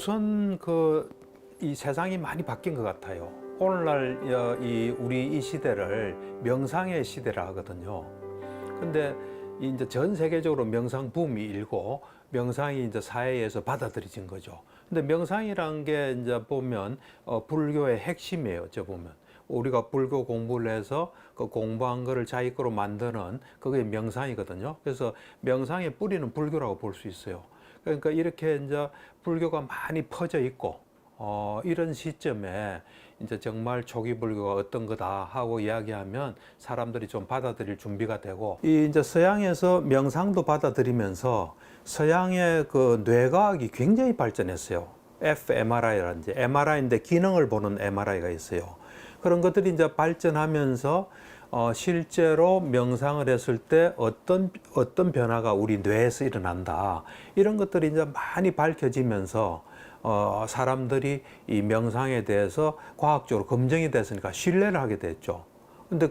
우선 이 세상이 많이 바뀐 것 같아요. 오늘날 우리 이 시대를 명상의 시대라 하거든요. 근데 이제 전 세계적으로 명상 붐이 일고 명상이 이제 사회에서 받아들여진 거죠. 근데 명상이란 게 이제 보면 불교의 핵심이에요. 저 보면 우리가 불교 공부를 해서 그 공부한 거를 자기 거로 만드는 그게 명상이거든요. 그래서 명상의 뿌리는 불교라고 볼 수 있어요. 그러니까 이렇게 이제 불교가 많이 퍼져 있고 이런 시점에 이제 정말 초기 불교가 어떤 거다 하고 이야기하면 사람들이 좀 받아들일 준비가 되고, 이 이제 서양에서 명상도 받아들이면서 서양의 그 뇌과학이 굉장히 발전했어요. fMRI라든지 MRI인데 기능을 보는 MRI가 있어요. 그런 것들이 이제 발전하면서 실제로 명상을 했을 때 어떤 변화가 우리 뇌에서 일어난다, 이런 것들이 이제 많이 밝혀지면서 사람들이 이 명상에 대해서 과학적으로 검증이 됐으니까 신뢰를 하게 됐죠. 근데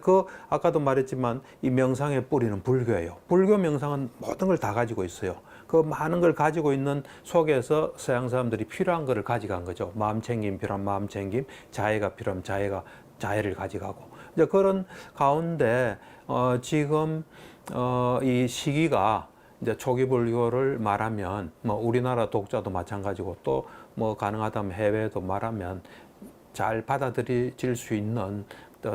아까도 말했지만 이 명상의 뿌리는 불교예요. 불교 명상은 모든 걸 다 가지고 있어요. 그 많은 걸 가지고 있는 속에서 서양 사람들이 필요한 거를 가져간 거죠. 마음 챙김 필요한 마음 챙김, 자애가 필요하면 자애를 가져가고. 이제 그런 가운데 지금 이 시기가 이제 초기 불교를 말하면 뭐 우리나라 독자도 마찬가지고 또 뭐 가능하다면 해외에도 말하면 잘 받아들여질 수 있는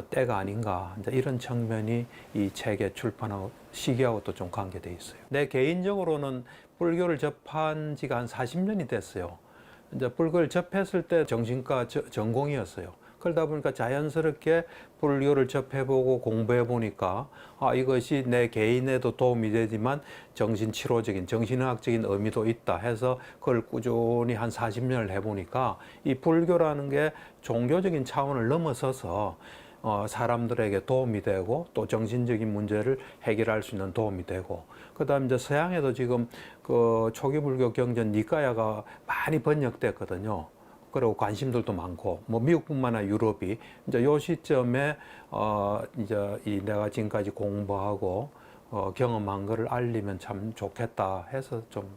때가 아닌가, 이제 이런 측면이 이 책의 출판하고 시기하고 또 좀 관계돼 있어요. 내 개인적으로는 불교를 접한 지가 한 40년이 됐어요. 이제 불교를 접했을 때 정신과 전공이었어요. 그러다 보니까 자연스럽게 불교를 접해보고 공부해보니까 이것이 내 개인에도 도움이 되지만 정신치료적인, 정신의학적인 의미도 있다 해서 그걸 꾸준히 한 40년을 해보니까 이 불교라는 게 종교적인 차원을 넘어서서 사람들에게 도움이 되고 또 정신적인 문제를 해결할 수 있는 도움이 되고, 그다음 이제 서양에도 지금 그 초기 불교 경전 니까야가 많이 번역됐거든요. 그리고 관심들도 많고, 뭐 미국뿐만 아니라 유럽이 이제 요 시점에 이제 내가 지금까지 공부하고 경험한 거를 알리면 참 좋겠다 해서 좀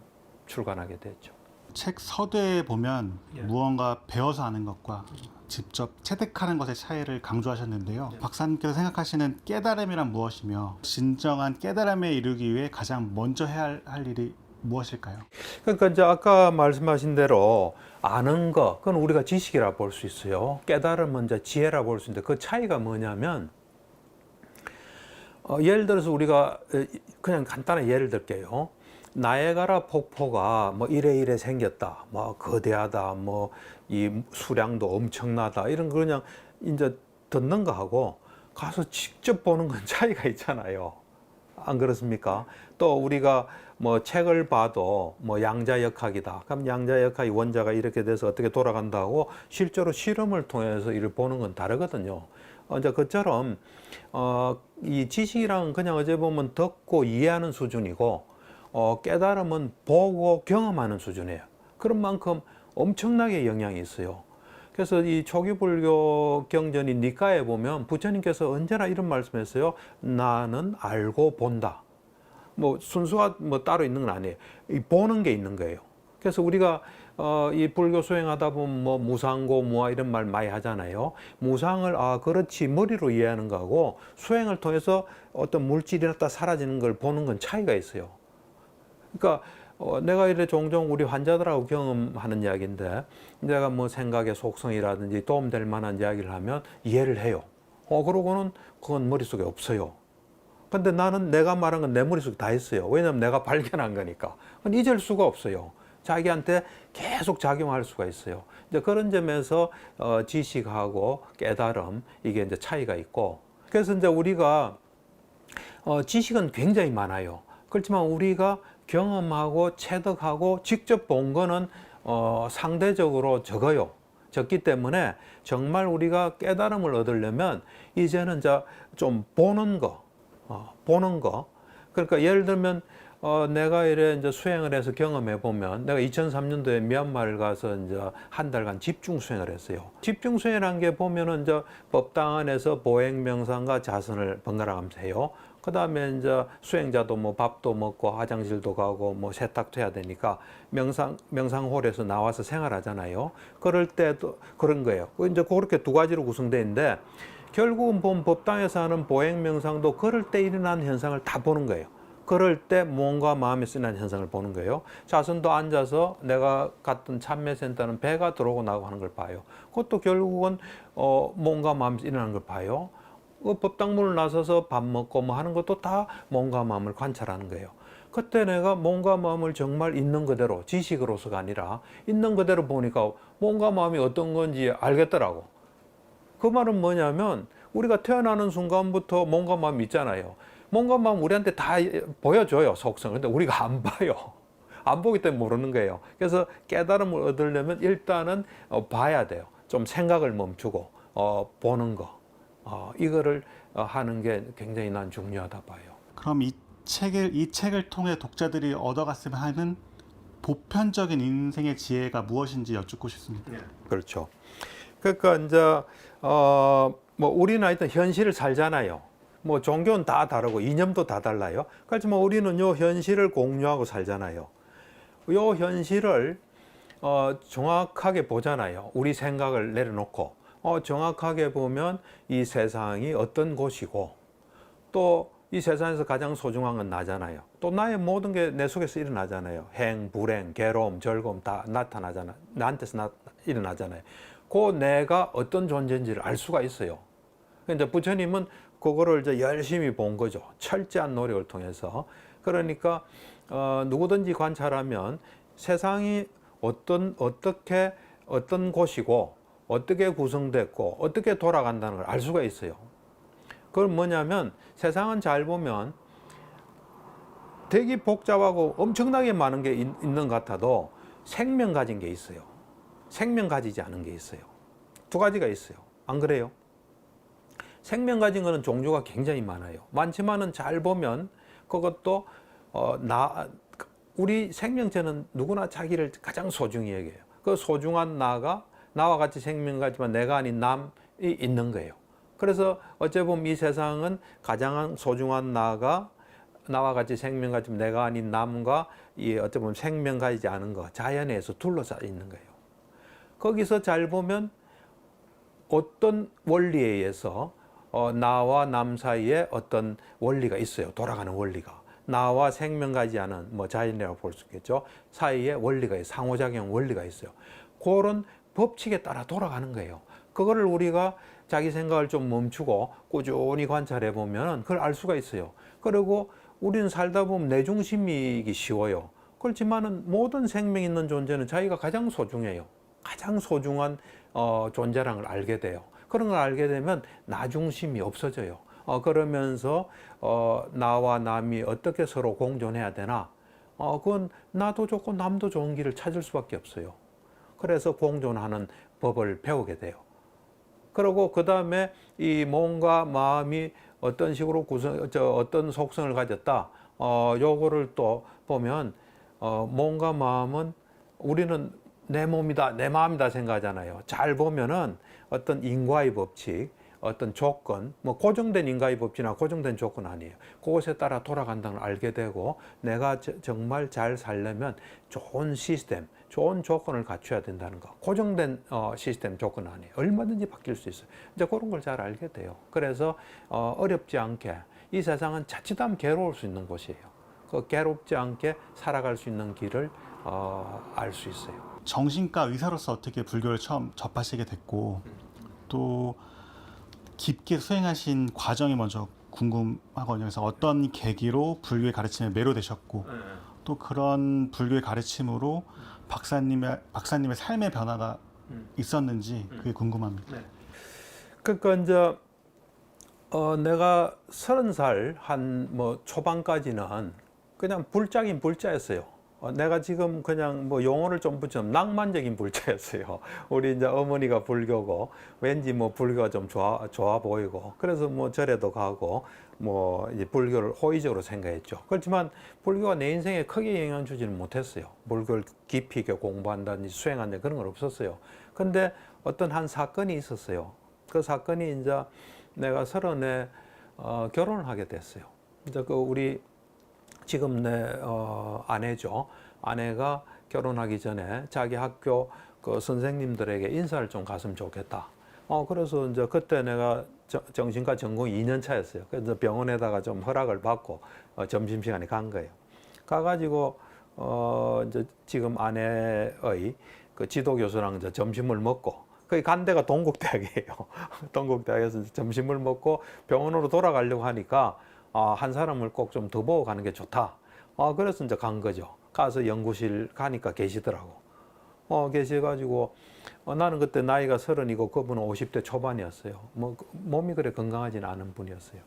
출간하게 됐죠. 책 서두에 보면 예. 무언가 배워서 하는 것과 직접 체득하는 것의 차이를 강조하셨는데요. 박사님께서 생각하시는 깨달음이란 무엇이며 진정한 깨달음에 이르기 위해 가장 먼저 해야 할 일이 무엇일까요? 그러니까 이제 아까 말씀하신 대로 아는 거, 그건 우리가 지식이라 볼 수 있어요. 깨달음은 이제 지혜라 볼 수 있는데 그 차이가 뭐냐면 예를 들어서 우리가 그냥 간단한 예를 들게요. 나이아가라 폭포가 뭐 이래 생겼다, 뭐 거대하다, 뭐 이 수량도 엄청나다, 이런 거 그냥 이제 듣는 거하고 가서 직접 보는 건 차이가 있잖아요. 안 그렇습니까? 또 우리가 뭐 책을 봐도 뭐 양자역학이다. 그럼 양자역학이 원자가 이렇게 돼서 어떻게 돌아간다고 실제로 실험을 통해서 이를 보는 건 다르거든요. 이제 그처럼 이 지식이랑 그냥 어제 보면 듣고 이해하는 수준이고 깨달음은 보고 경험하는 수준이에요. 그런 만큼 엄청나게 영향이 있어요. 그래서 이 초기 불교 경전인 니까에 보면 부처님께서 언제나 이런 말씀했어요. 나는 알고 본다. 뭐 순수가 뭐 따로 있는 건 아니에요. 이 보는 게 있는 거예요. 그래서 우리가 이 불교 수행하다 보면 뭐 무상고 무아 이런 말 많이 하잖아요. 무상을 그렇지 머리로 이해하는 거하고 수행을 통해서 어떤 물질이 났다 사라지는 걸 보는 건 차이가 있어요. 그러니까 내가 이래 종종 우리 환자들하고 경험하는 이야기인데, 내가 뭐 생각의 속성이라든지 도움될 만한 이야기를 하면 이해를 해요. 그러고는 그건 머릿속에 없어요. 근데 나는 내가 말한 건 내 머릿속에 다 있어요. 왜냐하면 내가 발견한 거니까. 그건 잊을 수가 없어요. 자기한테 계속 작용할 수가 있어요. 이제 그런 점에서 지식하고 깨달음, 이게 이제 차이가 있고, 그래서 이제 우리가 지식은 굉장히 많아요. 그렇지만 우리가 경험하고 체득하고 직접 본 거는 상대적으로 적어요. 적기 때문에 정말 우리가 깨달음을 얻으려면 이제는 좀 보는 거. 그러니까 예를 들면 내가 이제 수행을 해서 경험해 보면, 내가 2003년도에 미얀마를 가서 이제 한 달간 집중 수행을 했어요. 집중 수행이라는 게 보면은 이제 법당 안에서 보행 명상과 자선을 번갈아 가면서 해요. 그다음에 이제 수행자도 뭐 밥도 먹고 화장실도 가고 뭐 세탁도 해야 되니까 명상홀에서 나와서 생활하잖아요. 그럴 때도 그런 거예요. 이제 그렇게 두 가지로 구성되어 있는데 결국은 본 법당에서 하는 보행 명상도 그럴 때 일어나는 현상을 다 보는 거예요. 그럴 때 몸과 마음이 쓰는 현상을 보는 거예요. 자선도 앉아서 내가 갔던 참매센터는 배가 들어오고 나고 하는 걸 봐요. 그것도 결국은 몸과 마음이 일어나는 걸 봐요. 법당문을 나서서 밥 먹고 뭐 하는 것도 다 몸과 마음을 관찰하는 거예요. 그때 내가 몸과 마음을 정말 있는 그대로, 지식으로서가 아니라 있는 그대로 보니까 몸과 마음이 어떤 건지 알겠더라고. 그 말은 뭐냐면 우리가 태어나는 순간부터 몸과 마음이 있잖아요. 몸과 마음 우리한테 다 보여줘요, 속성. 근데 우리가 안 봐요. 안 보기 때문에 모르는 거예요. 그래서 깨달음을 얻으려면 일단은 봐야 돼요. 좀 생각을 멈추고 보는 거. 이거를 하는 게 굉장히 난 중요하다 봐요. 그럼 이 책을 통해 독자들이 얻어갔으면 하는 보편적인 인생의 지혜가 무엇인지 여쭙고 싶습니다. 그렇죠. 그러니까 이제 뭐 우리는 하여튼 현실을 살잖아요. 뭐 종교는 다 다르고 이념도 다 달라요. 그렇지만 우리는 요 현실을 공유하고 살잖아요. 요 현실을 정확하게 보잖아요. 우리 생각을 내려놓고 정확하게 보면 이 세상이 어떤 곳이고 또 이 세상에서 가장 소중한 건 나잖아요. 또 나의 모든 게 내 속에서 일어나잖아요. 행, 불행, 괴로움, 즐거움 다 나타나잖아요. 나한테서 일어나잖아요. 그 내가 어떤 존재인지를 알 수가 있어요. 근데 부처님은 그거를 이제 열심히 본 거죠. 철저한 노력을 통해서. 그러니까 누구든지 관찰하면 세상이 어떤 곳이고 어떻게 구성됐고 어떻게 돌아간다는 걸 알 수가 있어요. 그건 뭐냐면 세상은 잘 보면 되게 복잡하고 엄청나게 많은 게 있는 것 같아도 생명 가진 게 있어요. 생명 가지지 않은 게 있어요. 두 가지가 있어요. 안 그래요? 생명 가진 거는 종류가 굉장히 많아요. 많지만은 잘 보면 그것도 우리 생명체는 누구나 자기를 가장 소중히 여겨요. 그 소중한 나와 같이 생명 가지만 내가 아닌 남이 있는 거예요. 그래서 어째 보면 이 세상은 가장 소중한 나와 같이 생명 가지만 내가 아닌 남과 어째 보면 생명 가지지 않은 거 자연에서 둘러싸여 있는 거예요. 거기서 잘 보면 어떤 원리에 의해서 나와 남 사이에 어떤 원리가 있어요. 돌아가는 원리가. 나와 생명 가지 않은 뭐 자연이라고 볼 수 있겠죠. 사이에 원리가 있어요. 상호작용 원리가 있어요. 그런 법칙에 따라 돌아가는 거예요. 그거를 우리가 자기 생각을 좀 멈추고 꾸준히 관찰해 보면 그걸 알 수가 있어요. 그리고 우리는 살다 보면 내 중심이기 쉬워요. 그렇지만은 모든 생명 있는 존재는 자기가 가장 소중해요. 가장 소중한 존재라는 걸 알게 돼요. 그런 걸 알게 되면 나 중심이 없어져요. 그러면서 나와 남이 어떻게 서로 공존해야 되나? 그건 나도 좋고 남도 좋은 길을 찾을 수밖에 없어요. 그래서 공존하는 법을 배우게 돼요. 그리고 그 다음에 이 몸과 마음이 어떤 식으로 어떤 속성을 가졌다. 요거를 또 보면 몸과 마음은 우리는 내 몸이다, 내 마음이다 생각하잖아요. 잘 보면은 어떤 인과의 법칙, 어떤 조건, 뭐 고정된 인과의 법칙이나 고정된 조건 아니에요. 그것에 따라 돌아간다는 걸 알게 되고 내가 정말 잘 살려면 좋은 시스템, 좋은 조건을 갖춰야 된다는 거. 고정된 시스템 조건 아니에요. 얼마든지 바뀔 수 있어요. 이제 그런 걸 잘 알게 돼요. 그래서 어렵지 않게 이 세상은 자칫하면 괴로울 수 있는 곳이에요. 그 괴롭지 않게 살아갈 수 있는 길을 알 수 있어요. 정신과 의사로서 어떻게 불교를 처음 접하시게 됐고 또 깊게 수행하신 과정이 먼저 궁금하거든요. 그래서 어떤 계기로 불교의 가르침에 매료되셨고 또 그런 불교의 가르침으로 박사님의 삶의 변화가 있었는지 그게 궁금합니다. 그러니까 이제 내가 30살 한 뭐 초반까지는 그냥 불자긴 불자였어요. 내가 지금 그냥 뭐 용어를 좀 붙이면 낭만적인 불자였어요. 우리 이제 어머니가 불교고 왠지 뭐 불교가 좀 좋아 보이고 그래서 뭐 절에도 가고 뭐 이제 불교를 호의적으로 생각했죠. 그렇지만 불교가 내 인생에 크게 영향 주지는 못했어요. 불교를 깊이 있게 공부한다든지 수행한다든지 그런 건 없었어요. 근데 어떤 한 사건이 있었어요. 그 사건이 이제 내가 30에 결혼을 하게 됐어요. 이제 그 우리 지금 내 아내죠. 아내가 결혼하기 전에 자기 학교 그 선생님들에게 인사를 좀 갔으면 좋겠다. 그래서 이제 그때 내가 정신과 전공 2년 차였어요. 그래서 병원에다가 좀 허락을 받고 점심시간에 간 거예요. 가가지고 이제 지금 아내의 그 지도교수랑 이제 점심을 먹고 거기 간 데가 동국대학이에요. 동국대학에서 점심을 먹고 병원으로 돌아가려고 하니까 한 사람을 꼭 좀 더 보고 가는 게 좋다. 그래서 이제 간 거죠. 가서 연구실 가니까 계시더라고. 계셔가지고 나는 그때 나이가 30이고 그분은 50대 초반이었어요. 뭐 몸이 그래 건강하지는 않은 분이었어요.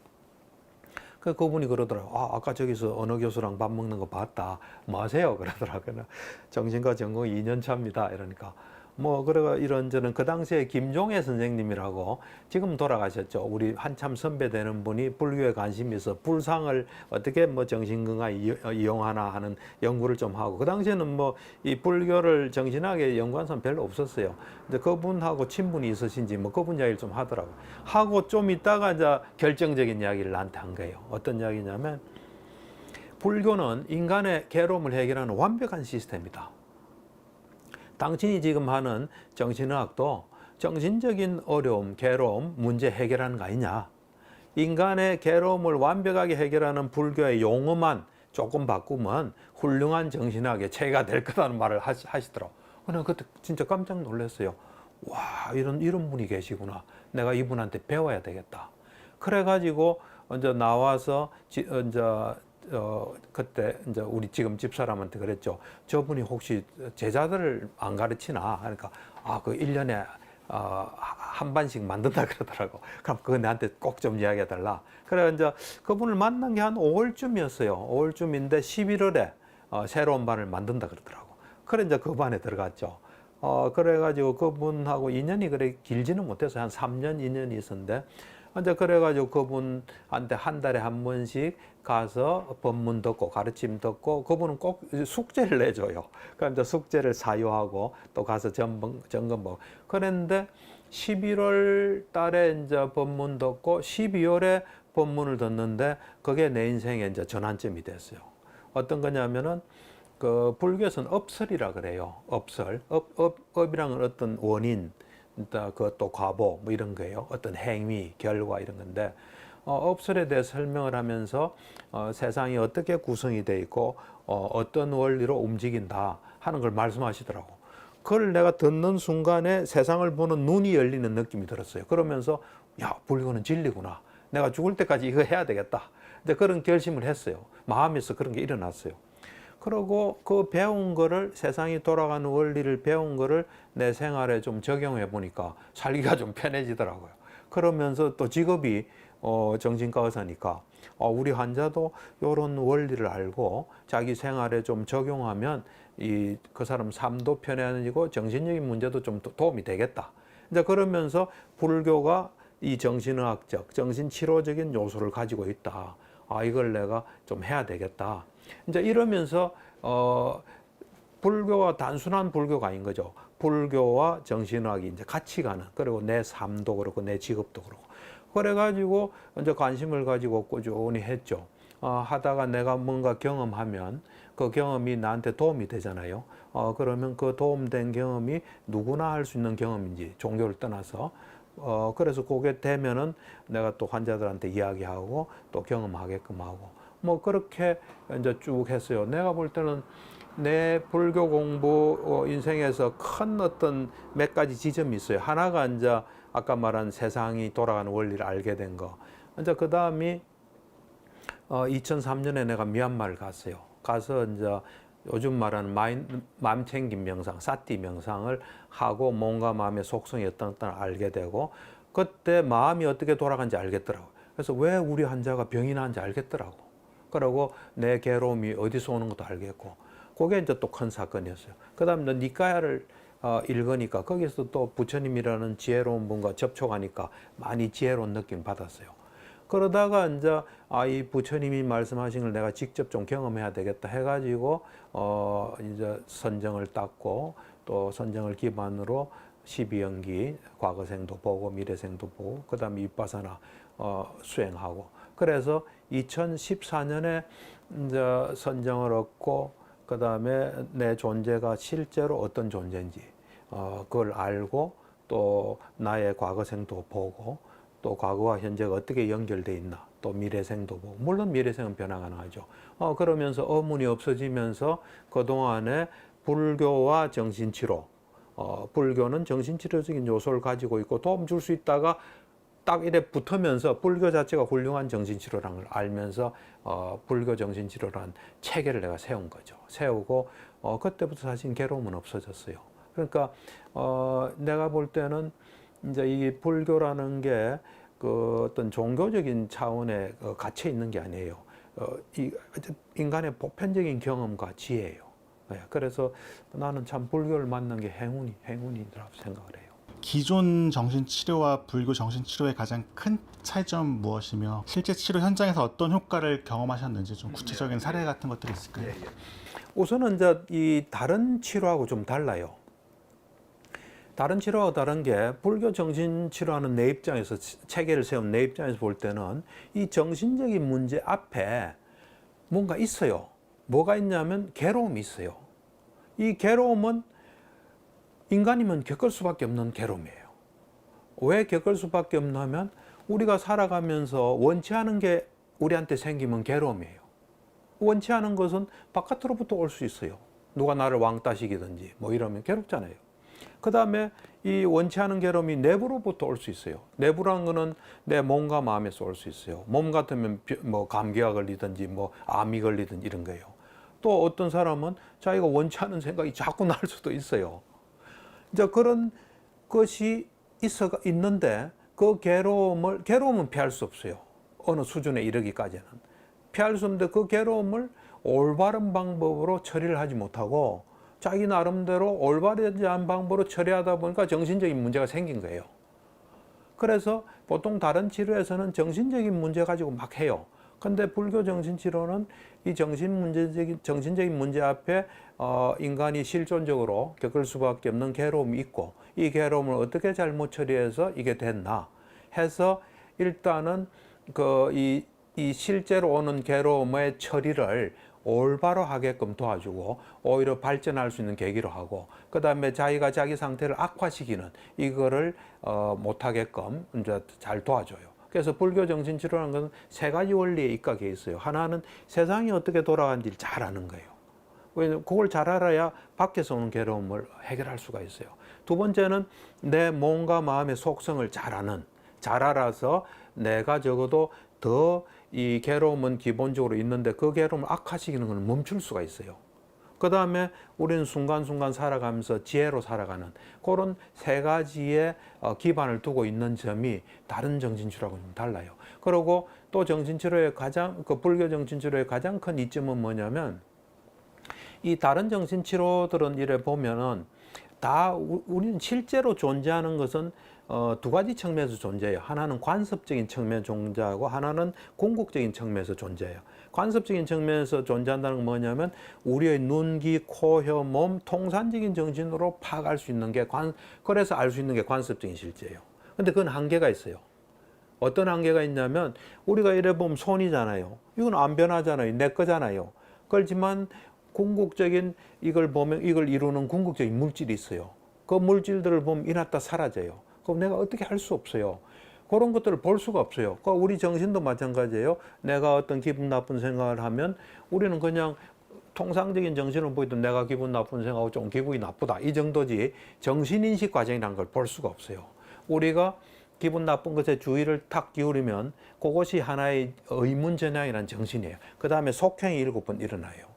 그분이 그러더라고. 아까 저기서 언어 교수랑 밥 먹는 거 봤다. 뭐 하세요? 그러더라고요. 정신과 전공 2년 차입니다. 이러니까. 뭐, 그래가 이런저런 그 당시에 김종애 선생님이라고 지금 돌아가셨죠. 우리 한참 선배 되는 분이 불교에 관심이 있어 불상을 어떻게 뭐 정신건강에 이용하나 하는 연구를 좀 하고 그 당시에는 뭐 이 불교를 정신하게 연구한 사람 별로 없었어요. 근데 그분하고 친분이 있으신지 뭐 그분 이야기를 좀 하더라고. 하고 좀 있다가 이제 결정적인 이야기를 나한테 한 거예요. 어떤 이야기냐면 불교는 인간의 괴로움을 해결하는 완벽한 시스템이다. 당신이 지금 하는 정신의학도 정신적인 어려움, 괴로움, 문제 해결하는 거 아니냐. 인간의 괴로움을 완벽하게 해결하는 불교의 용어만 조금 바꾸면 훌륭한 정신의학의 체계가 될 거라는 말을 하시더라고요. 저는 그때 진짜 깜짝 놀랐어요. 와, 이런 분이 계시구나. 내가 이분한테 배워야 되겠다. 그래가지고 이제 나와서 그때 이제 우리 지금 집사람한테 그랬죠. 저분이 혹시 제자들을 안 가르치나? 그러니까 그 1년에 한 반씩 만든다 그러더라고. 그럼 그거 나한테 꼭 좀 이야기해 달라. 그래 이제 그분을 만난 게 한 5월쯤이었어요. 5월쯤인데 11월에 새로운 반을 만든다 그러더라고. 그래 이제 그 반에 들어갔죠. 그래가지고 그분하고 인연이 그래 길지는 못해서 한 3년, 2년이 있었는데 이제 그래가지고 그분한테 한 달에 한 번씩 가서 법문 듣고 가르침 듣고 그분은 꼭 숙제를 내줘요. 그럼 이제 숙제를 사유하고 또 가서 점검하고 그랬는데 11월 달에 이제 법문 듣고 12월에 법문을 듣는데 그게 내 인생의 이제 전환점이 됐어요. 어떤 거냐면은 그 불교에서는 업설이라 그래요. 업설. 업이란 건 어떤 원인, 그것도 과보 뭐 이런 거예요. 어떤 행위, 결과 이런 건데 업설에 대해 설명을 하면서 세상이 어떻게 구성이 돼 있고 어떤 원리로 움직인다 하는 걸 말씀하시더라고. 그걸 내가 듣는 순간에 세상을 보는 눈이 열리는 느낌이 들었어요. 그러면서 야, 불교는 진리구나. 내가 죽을 때까지 이거 해야 되겠다. 근데 그런 결심을 했어요. 마음에서 그런 게 일어났어요. 그리고 그 배운 거를 세상이 돌아가는 원리를 배운 거를 내 생활에 좀 적용해 보니까 살기가 좀 편해지더라고요. 그러면서 또 직업이 정신과 의사니까 우리 환자도 이런 원리를 알고 자기 생활에 좀 적용하면 그 사람 삶도 편해지고 정신적인 문제도 좀 도움이 되겠다. 이제 그러면서 불교가 이 정신의학적, 정신치료적인 요소를 가지고 있다. 이걸 내가 좀 해야 되겠다. 이제 이러면서 불교가 단순한 불교가 아닌 거죠. 불교와 정신의학이 이제 같이 가는, 그리고 내 삶도 그렇고 내 직업도 그렇고. 그래가지고 이제 관심을 가지고 꾸준히 했죠. 하다가 내가 뭔가 경험하면 그 경험이 나한테 도움이 되잖아요. 그러면 그 도움된 경험이 누구나 할 수 있는 경험인지 종교를 떠나서 그래서 그게 되면은 내가 또 환자들한테 이야기하고 또 경험하게끔 하고 뭐 그렇게 이제 쭉 했어요. 내가 볼 때는 내 불교 공부 인생에서 큰 어떤 몇 가지 지점이 있어요. 하나가 이제 아까 말한 세상이 돌아가는 원리를 알게 된 거. 이제 그 다음이 2003년에 내가 미얀마를 갔어요. 가서 이제 요즘 말하는 마음 챙김 명상, 사티 명상을 하고 몸과 마음의 속성이 어떤 알게 되고 그때 마음이 어떻게 돌아가는지 알겠더라고. 그래서 왜 우리 환자가 병이 나는지 알겠더라고. 그리고 내 괴로움이 어디서 오는 것도 알겠고 그게 이제 또 큰 사건이었어요. 그 다음에 니까야를 읽으니까 거기서 또 부처님이라는 지혜로운 분과 접촉하니까 많이 지혜로운 느낌 받았어요. 그러다가 이제 이 부처님이 말씀하신 걸 내가 직접 좀 경험해야 되겠다 해가지고 이제 선정을 땄고 또 선정을 기반으로 12연기 과거생도 보고 미래생도 보고 그다음에 윗바사나 수행하고 그래서 2014년에 이제 선정을 얻고 그다음에 내 존재가 실제로 어떤 존재인지 그걸 알고 또 나의 과거생도 보고 또 과거와 현재가 어떻게 연결돼 있나 또 미래생도 보고 물론 미래생은 변화가 나죠. 그러면서 의문이 없어지면서 그동안에 불교와 정신치료 불교는 정신치료적인 요소를 가지고 있고 도움 줄 수 있다가 딱 이래 붙으면서 불교 자체가 훌륭한 정신치료라는 걸 알면서 불교 정신치료라는 체계를 내가 세운 거죠. 세우고 그때부터 사실 괴로움은 없어졌어요. 그러니까 내가 볼 때는 이제 이 불교라는 게 그 어떤 종교적인 차원에 갇혀 있는 게 아니에요. 이 인간의 보편적인 경험과 지혜예요. 네, 그래서 나는 참 불교를 만난 게 행운이라고 생각을 해요. 기존 정신치료와 불교 정신치료의 가장 큰 차이점 무엇이며 실제 치료 현장에서 어떤 효과를 경험하셨는지 좀 구체적인 사례 같은 것들이 있을까요? 우선은 이제 이 다른 치료하고 좀 달라요. 다른 치료와 다른 게 불교 정신치료하는 내 입장에서 체계를 세운 내 입장에서 볼 때는 이 정신적인 문제 앞에 뭔가 있어요. 뭐가 있냐면 괴로움이 있어요. 이 괴로움은 인간이면 겪을 수밖에 없는 괴로움이에요. 왜 겪을 수밖에 없냐면 우리가 살아가면서 원치 않은 게 우리한테 생기면 괴로움이에요. 원치 않은 것은 바깥으로부터 올 수 있어요. 누가 나를 왕따시키든지 뭐 이러면 괴롭잖아요. 그 다음에 이 원치 않은 괴로움이 내부로부터 올 수 있어요. 내부라는 거는 내 몸과 마음에서 올 수 있어요. 몸 같으면 뭐 감기가 걸리든지 뭐 암이 걸리든지 이런 거예요. 또 어떤 사람은 자기가 원치 않은 생각이 자꾸 날 수도 있어요. 이제 그런 것이 있는데 그 괴로움은 피할 수 없어요. 어느 수준에 이르기까지는. 피할 수 없는데 그 괴로움을 올바른 방법으로 처리를 하지 못하고 자기 나름대로 올바르지 않은 방법으로 처리하다 보니까 정신적인 문제가 생긴 거예요. 그래서 보통 다른 치료에서는 정신적인 문제 가지고 막 해요. 근데 불교 정신치료는 이 정신적인 문제 앞에 인간이 실존적으로 겪을 수밖에 없는 괴로움이 있고 이 괴로움을 어떻게 잘못 처리해서 이게 됐나 해서 일단은 이 실제로 오는 괴로움의 처리를 올바로 하게끔 도와주고 오히려 발전할 수 있는 계기로 하고 그 다음에 자기가 자기 상태를 악화시키는 이거를 못하게끔 이제 잘 도와줘요. 그래서 불교 정신치료라는 것은 세 가지 원리에 입각해 있어요. 하나는 세상이 어떻게 돌아가는지를 잘 아는 거예요. 왜냐하면 그걸 잘 알아야 밖에서 오는 괴로움을 해결할 수가 있어요. 두 번째는 내 몸과 마음의 속성을 잘 알아서 내가 적어도 더 이 괴로움은 기본적으로 있는데 그 괴로움을 악화시키는 걸 멈출 수가 있어요. 그 다음에 우리는 순간순간 살아가면서 지혜로 살아가는 그런 세 가지의 기반을 두고 있는 점이 다른 정신치료하고는 좀 달라요. 그리고 또 정신치료의 불교 정신치료의 가장 큰 이점은 뭐냐면 이 다른 정신치료들은 이래 보면은 우리는 실제로 존재하는 것은 두 가지 측면에서 존재해요. 하나는 관습적인 측면에서 존재하고 하나는 궁극적인 측면에서 존재해요. 관습적인 측면에서 존재한다는 건 뭐냐면 우리의 눈, 귀, 코, 혀, 몸 통산적인 정신으로 파악할 수 있는 게 그래서 알 수 있는 게 관습적인 실제예요. 근데 그건 한계가 있어요. 어떤 한계가 있냐면 우리가 이래 보면 손이잖아요. 이건 안 변하잖아요. 내 거잖아요. 그렇지만 궁극적인 이걸 보면 이걸 이루는 궁극적인 물질이 있어요. 그 물질들을 보면 이났다 사라져요. 그럼 내가 어떻게 할 수 없어요. 그런 것들을 볼 수가 없어요. 우리 정신도 마찬가지예요. 내가 어떤 기분 나쁜 생각을 하면 우리는 그냥 통상적인 정신을 보이던 내가 기분 나쁜 생각하고 좀 기분이 나쁘다 이 정도지 정신인식 과정이라는 걸 볼 수가 없어요. 우리가 기분 나쁜 것에 주의를 탁 기울이면 그것이 하나의 의문전향이라는 정신이에요. 그 다음에 속행이 7번 일어나요.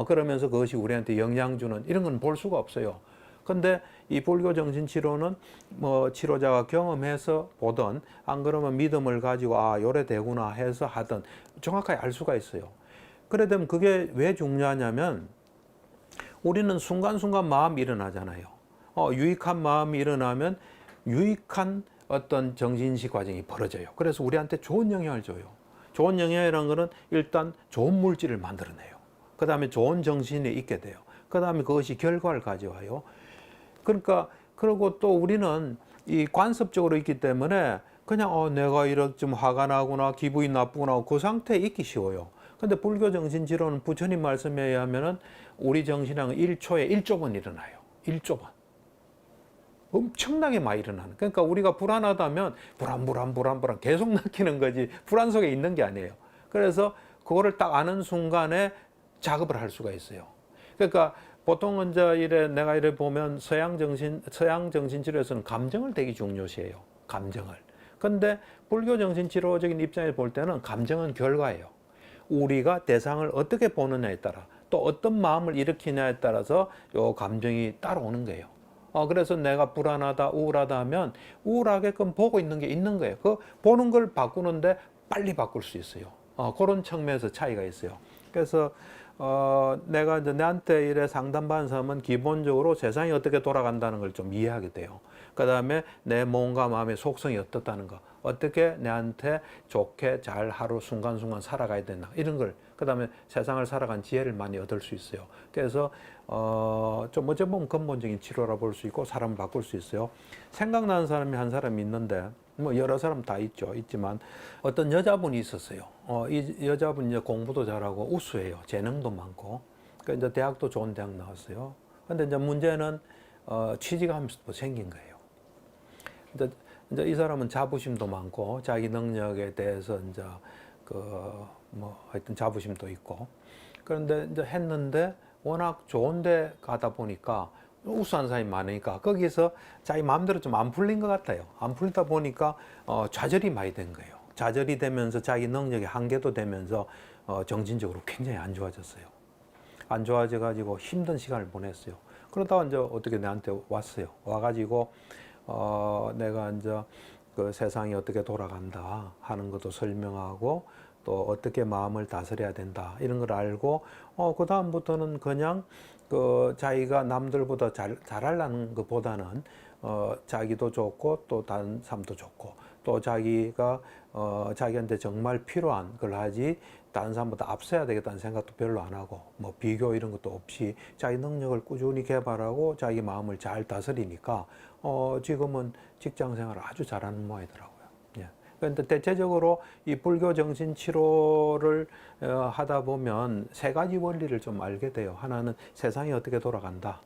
그러면서 그것이 우리한테 영향 주는 이런 건 볼 수가 없어요. 근데 이 불교 정신치료는 뭐 치료자가 경험해서 보든 안 그러면 믿음을 가지고 요래 되구나 해서 하든 정확하게 알 수가 있어요. 그래 되면 그게 왜 중요하냐면 우리는 순간순간 마음이 일어나잖아요. 유익한 마음이 일어나면 유익한 어떤 정신인식 과정이 벌어져요. 그래서 우리한테 좋은 영향을 줘요. 좋은 영향이라는 것은 일단 좋은 물질을 만들어내요. 그 다음에 좋은 정신이 있게 돼요. 그 다음에 그것이 결과를 가져와요. 그러니까 그리고 또 우리는 이 관습적으로 있기 때문에 그냥 내가 이렇게 좀 화가 나구나, 기분이 나쁘구나, 그 상태에 있기 쉬워요. 근데 불교 정신치료는 부처님 말씀에 의하면은 우리 정신은 1초에 1조 번 일어나요. 1조 번. 엄청나게 많이 일어나는. 그러니까 우리가 불안하다면 불안 계속 느끼는 거지 불안 속에 있는 게 아니에요. 그래서 그거를 딱 아는 순간에 작업을 할 수가 있어요. 그러니까 보통은 내가 이래 보면 서양 정신치료에서는 감정을 되게 중요시해요. 감정을. 근데 불교 정신치료적인 입장에서 볼 때는 감정은 결과예요. 우리가 대상을 어떻게 보느냐에 따라 또 어떤 마음을 일으키냐에 따라서 요 감정이 따라오는 거예요. 그래서 내가 불안하다, 우울하다 하면 우울하게끔 보고 있는 게 있는 거예요. 그 보는 걸 바꾸는데 빨리 바꿀 수 있어요. 그런 측면에서 차이가 있어요. 그래서 내가 이제 내한테 이래 상담받는 사람은 기본적으로 세상이 어떻게 돌아간다는 걸 좀 이해하게 돼요. 그 다음에 내 몸과 마음의 속성이 어떻다는 거, 어떻게 내한테 좋게 잘 하루 순간순간 살아가야 되나 이런 걸, 그 다음에 세상을 살아간 지혜를 많이 얻을 수 있어요. 그래서 좀 어찌 보면 근본적인 치료라 볼 수 있고 사람을 바꿀 수 있어요. 생각나는 사람이 한 사람이 있는데 뭐 여러 사람 다 있지만 어떤 여자분이 있었어요. 이 여자분이 이제 공부도 잘하고 우수해요. 재능도 많고. 그러니까 이제 대학도 좋은 대학 나왔어요. 근데 이제 문제는 취직하면서도 생긴 거예요. 이제 이 사람은 자부심도 많고 자기 능력에 대해서 이제 하여튼 자부심도 있고. 그런데 이제 했는데 워낙 좋은 데 가다 보니까 우수한 사람이 많으니까 거기서 자기 마음대로 좀 안 풀린 것 같아요. 안 풀리다 보니까 좌절이 많이 된 거예요. 좌절이 되면서 자기 능력의 한계도 되면서 정신적으로 굉장히 안 좋아졌어요. 안 좋아져 가지고 힘든 시간을 보냈어요. 그러다가 이제 어떻게 내한테 왔어요. 와가지고 내가 이제 그 세상이 어떻게 돌아간다 하는 것도 설명하고 또 어떻게 마음을 다스려야 된다 이런 걸 알고 그 다음부터는 그냥 그 자기가 남들보다 잘하려는 것보다는 자기도 좋고 또 다른 사람도 좋고 또 자기가 자기한테 정말 필요한 걸 하지 다른 사람보다 앞서야 되겠다는 생각도 별로 안 하고 뭐 비교 이런 것도 없이 자기 능력을 꾸준히 개발하고 자기 마음을 잘 다스리니까 지금은 직장 생활을 아주 잘하는 모양이더라고요. 예. 그런데 대체적으로 이 불교 정신 치료를 하다 보면 세 가지 원리를 좀 알게 돼요. 하나는 세상이 어떻게 돌아간다.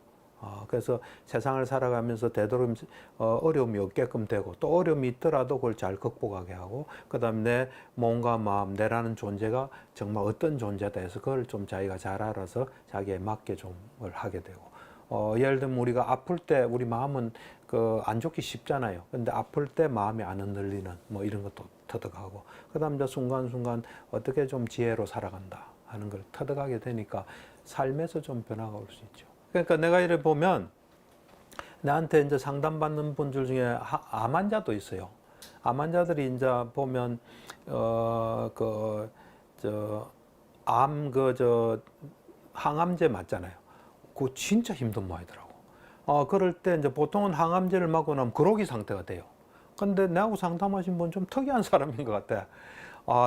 그래서 세상을 살아가면서 되도록 어려움이 없게끔 되고 또 어려움이 있더라도 그걸 잘 극복하게 하고 그다음에 내 몸과 마음, 내라는 존재가 정말 어떤 존재다 해서 그걸 좀 자기가 잘 알아서 자기에 맞게 좀 하게 되고 예를 들면 우리가 아플 때 우리 마음은 안 좋기 쉽잖아요. 근데 아플 때 마음이 안 흔들리는 뭐 이런 것도 터득하고 그다음에 이제 순간순간 어떻게 좀 지혜로 살아간다 하는 걸 터득하게 되니까 삶에서 좀 변화가 올 수 있죠. 그러니까 내가 이래 보면 나한테 이제 상담받는 분들 중에 암 환자도 있어요. 암 환자들이 이제 보면 항암제 맞잖아요. 그거 진짜 힘든 모양이더라고. 그럴 때 이제 보통은 항암제를 맞고 나면 그로기 상태가 돼요. 근데 내하고 상담하신 분 좀 특이한 사람인 것 같아.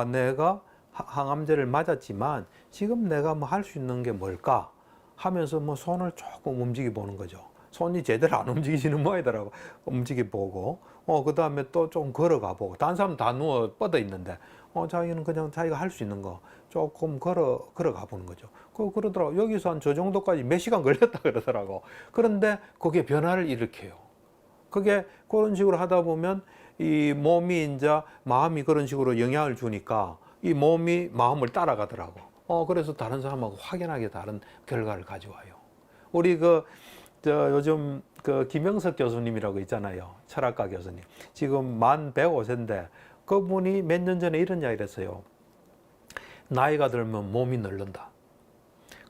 내가 항암제를 맞았지만 지금 내가 뭐 할 수 있는 게 뭘까? 하면서 뭐 손을 조금 움직여 보는 거죠. 손이 제대로 안 움직이지는 모양이더라고. 움직여 보고, 그 다음에 또 좀 걸어가 보고. 다른 사람 다 누워 뻗어 있는데, 자기는 그냥 자기가 할 수 있는 거 조금 걸어가 보는 거죠. 그러더라고. 여기서 한 저 정도까지 몇 시간 걸렸다 그러더라고. 그런데 그게 변화를 일으켜요. 그게 그런 식으로 하다 보면 이 몸이 이제 마음이 그런 식으로 영향을 주니까 이 몸이 마음을 따라가더라고. 그래서 다른 사람하고 확연하게 다른 결과를 가져와요. 우리 요즘 김영석 교수님이라고 있잖아요. 철학가 교수님. 지금 만 105세인데 그분이 몇 년 전에 이런 이야기를 했어요. 나이가 들면 몸이 늙는다.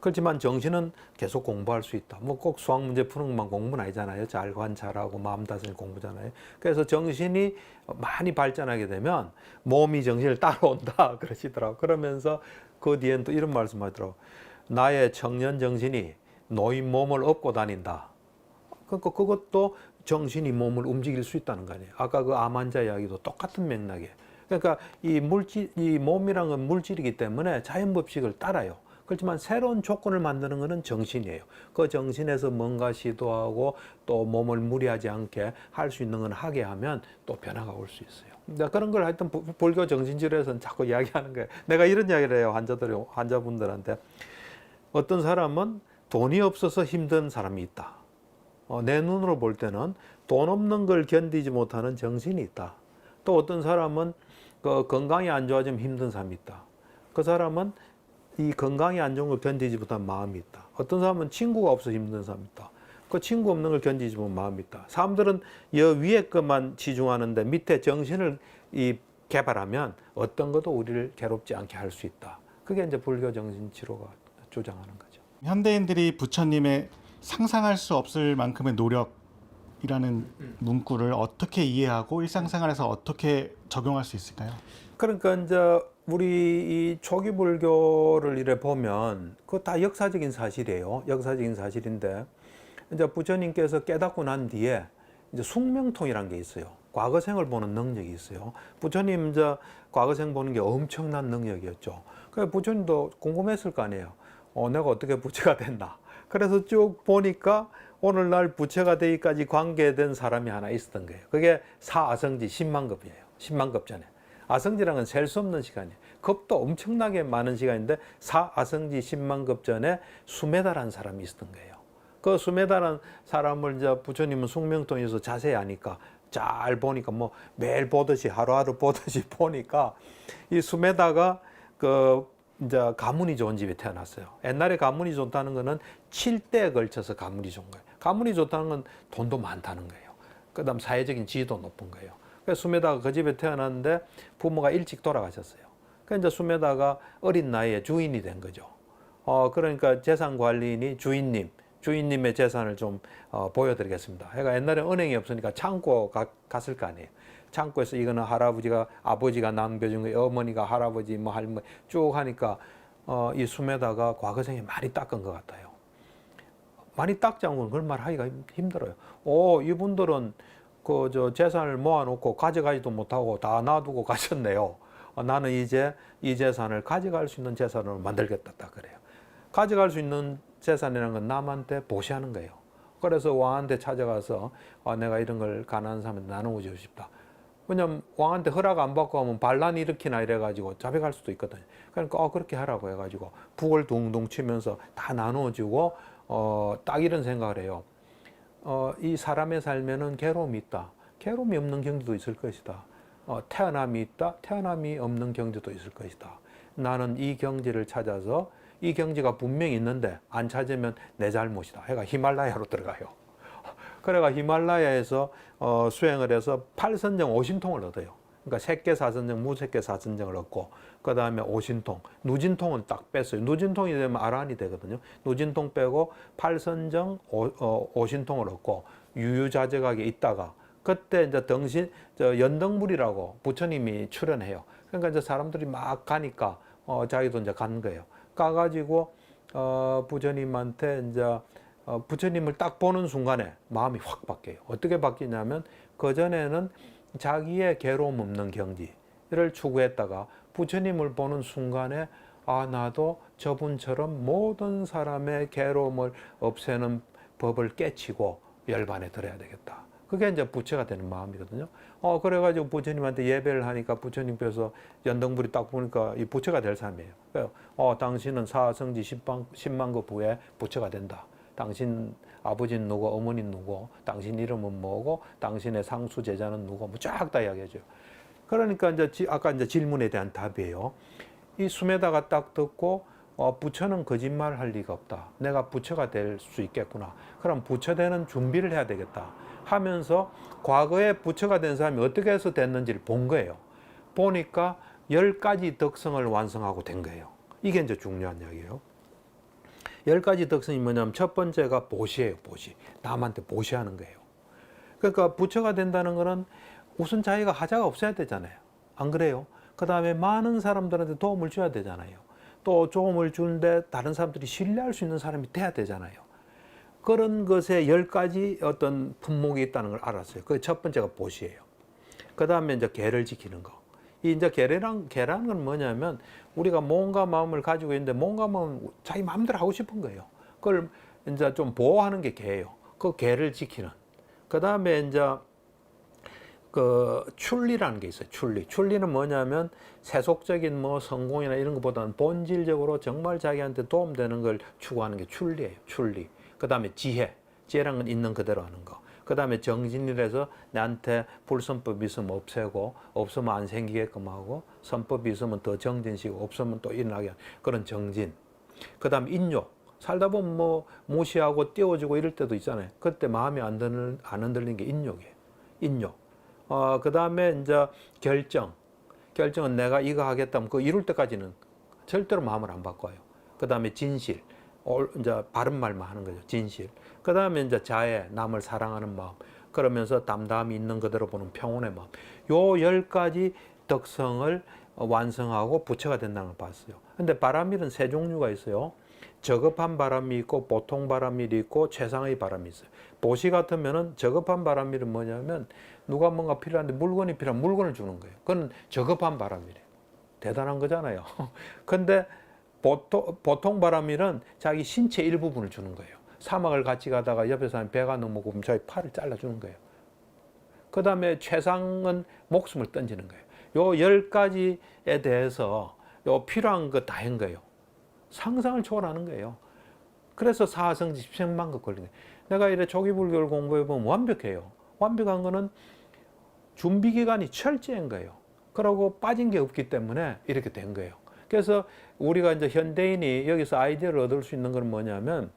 그렇지만 정신은 계속 공부할 수 있다. 뭐 꼭 수학 문제 푸는 것만 공부는 아니잖아요. 잘 관찰하고 마음 다스리는 공부잖아요. 그래서 정신이 많이 발전하게 되면 몸이 정신을 따라온다 그러시더라고. 그러면서 그 뒤엔 또 이런 말씀하더라고. 나의 청년 정신이 노인 몸을 업고 다닌다. 그러니까 그것도 정신이 몸을 움직일 수 있다는 거 아니에요. 아까 그 암 환자 이야기도 똑같은 맥락이에요. 그러니까 이 몸이란 건 물질이기 때문에 자연 법칙을 따라요. 그렇지만 새로운 조건을 만드는 것은 정신이에요. 그 정신에서 뭔가 시도하고 또 몸을 무리하지 않게 할 수 있는 건 하게 하면 또 변화가 올 수 있어요. 근데 그런 걸 하여튼 불교 정신치료에서는 자꾸 이야기하는 거예요. 내가 이런 이야기를 해요. 환자분들한테. 어떤 사람은 돈이 없어서 힘든 사람이 있다. 내 눈으로 볼 때는 돈 없는 걸 견디지 못하는 정신이 있다. 또 어떤 사람은 그 건강이 안 좋아지면 힘든 사람이 있다. 그 사람은 이 건강이 안 좋은 걸 견디지 못한 마음이 있다. 어떤 사람은 친구가 없어 힘든 사람이 있다. 그 친구 없는 걸 견디지 못한 마음이 있다. 사람들은 여 위에 것만 치중하는데 밑에 정신을 개발하면 어떤 것도 우리를 괴롭지 않게 할 수 있다. 그게 이제 불교 정신치료가 주장하는 거죠. 현대인들이 부처님의 상상할 수 없을 만큼의 노력이라는 문구를 어떻게 이해하고 일상생활에서 어떻게 적용할 수 있을까요? 그러니까 이제 우리 이 초기 불교를 이래 보면 그거 다 역사적인 사실이에요. 역사적인 사실인데 이제 부처님께서 깨닫고 난 뒤에 이제 숙명통이라는 게 있어요. 과거생을 보는 능력이 있어요. 부처님 이제 과거생 보는 게 엄청난 능력이었죠. 그래서 부처님도 궁금했을 거 아니에요. 내가 어떻게 부처가 됐나. 그래서 쭉 보니까 오늘날 부처가 되기까지 관계된 사람이 하나 있었던 거예요. 그게 사아성지 10만급이에요. 10만급 전에. 아성지라는 건 셀 수 없는 시간이에요. 급도 엄청나게 많은 시간인데 사아성지 10만급 전에 수메다라는 사람이 있었던 거예요. 그 수메다라는 사람을 이제 부처님은 숙명통에서 자세히 아니까 잘 보니까 뭐 매일 보듯이 하루하루 보듯이 보니까 이 수메다가 그 이제 가문이 좋은 집에 태어났어요. 옛날에 가문이 좋다는 거는 7대에 걸쳐서 가문이 좋은 거예요. 가문이 좋다는 건 돈도 많다는 거예요. 그다음 사회적인 지위도 높은 거예요. 그래서 수메다가 그 집에 태어났는데 부모가 일찍 돌아가셨어요. 그래서 이제 수메다가 어린 나이에 주인이 된 거죠. 그러니까 재산 관리인이 주인님의 재산을 좀 보여드리겠습니다. 그러니까 옛날에 은행이 없으니까 창고 갔을 거 아니에요. 창고에서 이거는 아버지가 남겨준 거예요. 어머니가 할아버지, 뭐 할머니 쭉 하니까 이 수메다가 과거생에 많이 닦은 것 같아요. 많이 닦지 않고는 그런 말 하기가 힘들어요. 이분들은 그 재산을 모아놓고 가져가지도 못하고 다 놔두고 가셨네요. 나는 이제 이 재산을 가져갈 수 있는 재산으로 만들겠다 딱 그래요. 가져갈 수 있는 재산이라는 건 남한테 보시하는 거예요. 그래서 왕한테 찾아가서 내가 이런 걸 가난한 사람한테 나누고 주고 싶다. 왜냐면 왕한테 허락 안 받고 하면 반란 일으키나 이래가지고 잡혀갈 수도 있거든요. 그러니까 그렇게 하라고 해가지고 북을 둥둥 치면서 다 나누어주고 딱 이런 생각을 해요. 이 사람의 삶에는 괴로움이 있다. 괴로움이 없는 경지도 있을 것이다. 태어남이 있다. 태어남이 없는 경지도 있을 것이다. 나는 이 경지를 찾아서 이 경지가 분명히 있는데 안 찾으면 내 잘못이다. 해가 히말라야로 들어가요. 그래가 히말라야에서 수행을 해서 8선정 50통을 얻어요. 그러니까 색계 4선정, 무색계 4선정을 얻고 그 다음에 오신통, 누진통은 딱 뺐어요. 누진통이 되면 아란이 되거든요. 누진통 빼고 8선정, 오신통을 얻고 유유자적하게 있다가 그때 이제 연등불이라고 부처님이 출연해요. 그러니까 이제 사람들이 막 가니까 자기도 이제 간 거예요. 가가지고 부처님한테 이제 부처님을 딱 보는 순간에 마음이 확 바뀌어요. 어떻게 바뀌냐면 그전에는 자기의 괴로움 없는 경지를 추구했다가 부처님을 보는 순간에 나도 저분처럼 모든 사람의 괴로움을 없애는 법을 깨치고 열반에 들어야 되겠다. 그게 이제 부처가 되는 마음이거든요. 그래가지고 부처님한테 예배를 하니까 부처님께서 연등불이 딱 보니까 이 부처가 될 사람이에요. 그래서 당신은 사성지 10만급 후에 부처가 된다. 당신 아버지는 누구, 어머니는 누구, 당신 이름은 뭐고, 당신의 상수 제자는 누구, 뭐 쫙 다 이야기해줘요. 그러니까 이제 아까 이제 질문에 대한 답이에요. 이 수메다가 딱 듣고 부처는 거짓말 할 리가 없다. 내가 부처가 될 수 있겠구나. 그럼 부처 되는 준비를 해야 되겠다. 하면서 과거에 부처가 된 사람이 어떻게 해서 됐는지를 본 거예요. 보니까 10가지 덕성을 완성하고 된 거예요. 이게 이제 중요한 이야기예요. 10가지 덕성이 뭐냐면 첫 번째가 보시예요. 보시. 남한테 보시하는 거예요. 그러니까 부처가 된다는 거는 우선 자기가 하자가 없어야 되잖아요. 안 그래요? 그 다음에 많은 사람들한테 도움을 줘야 되잖아요. 또 도움을 주는데 다른 사람들이 신뢰할 수 있는 사람이 돼야 되잖아요. 그런 것에 10가지 어떤 품목이 있다는 걸 알았어요. 그 첫 번째가 보시예요. 그 다음에 이제 계를 지키는 거. 이 이제 개라는 건 뭐냐면 우리가 몸과 마음을 가지고 있는데 몸과 마음은 자기 마음대로 하고 싶은 거예요. 그걸 이제 좀 보호하는 게 개예요. 그 개를 지키는. 그 다음에 이제 그 출리라는 게 있어요. 출리는 뭐냐면 세속적인 뭐 성공이나 이런 것보다는 본질적으로 정말 자기한테 도움되는 걸 추구하는 게 출리예요. 출리. 그 다음에 지혜라는 건 있는 그대로 하는 거. 그 다음에 정진이라서 내한테 불선법이 있으면 없애고 없으면 안 생기게끔 하고 선법이 있으면 더 정진시키고 없으면 또 일어나게 하는 그런 정진. 그 다음에 인욕. 살다 보면 뭐 무시하고 띄워주고 이럴 때도 있잖아요. 그때 마음이 안 흔들리는 게 인욕이에요. 인욕. 그 다음에 이제 결정은 내가 이거 하겠다면 그거 이룰 때까지는 절대로 마음을 안 바꿔요. 그 다음에 진실. 이제 바른 말만 하는 거죠. 진실. 그 다음에 이제 자애, 남을 사랑하는 마음. 그러면서 담담히 있는 그대로 보는 평온의 마음. 요 10가지 덕성을 완성하고 부처가 된다는 걸 봤어요. 근데 바람일은 세 종류가 있어요. 저급한 바람이 있고 보통 바람일이 있고 최상의 바람이 있어요. 보시 같으면은 저급한 바람일은 뭐냐면 누가 뭔가 필요한데 물건이 필요한 물건을 주는 거예요. 그건 저급한 바람이래요. 대단한 거잖아요. 근데 보통 바람일은 자기 신체 일부분을 주는 거예요. 사막을 같이 가다가 옆에 사람이 배가 너무 고프면 자기 팔을 잘라주는 거예요. 그 다음에 최상은 목숨을 던지는 거예요. 요 10가지에 대해서 요 필요한 거 다 한 거예요. 상상을 초월하는 거예요. 그래서 사성지 십생만급 걸린 거예요. 내가 이래 조기불교를 공부해보면 완벽해요. 완벽한 거는 준비 기간이 철저한 거예요. 그러고 빠진 게 없기 때문에 이렇게 된 거예요. 그래서 우리가 이제 현대인이 여기서 아이디어를 얻을 수 있는 건 뭐냐면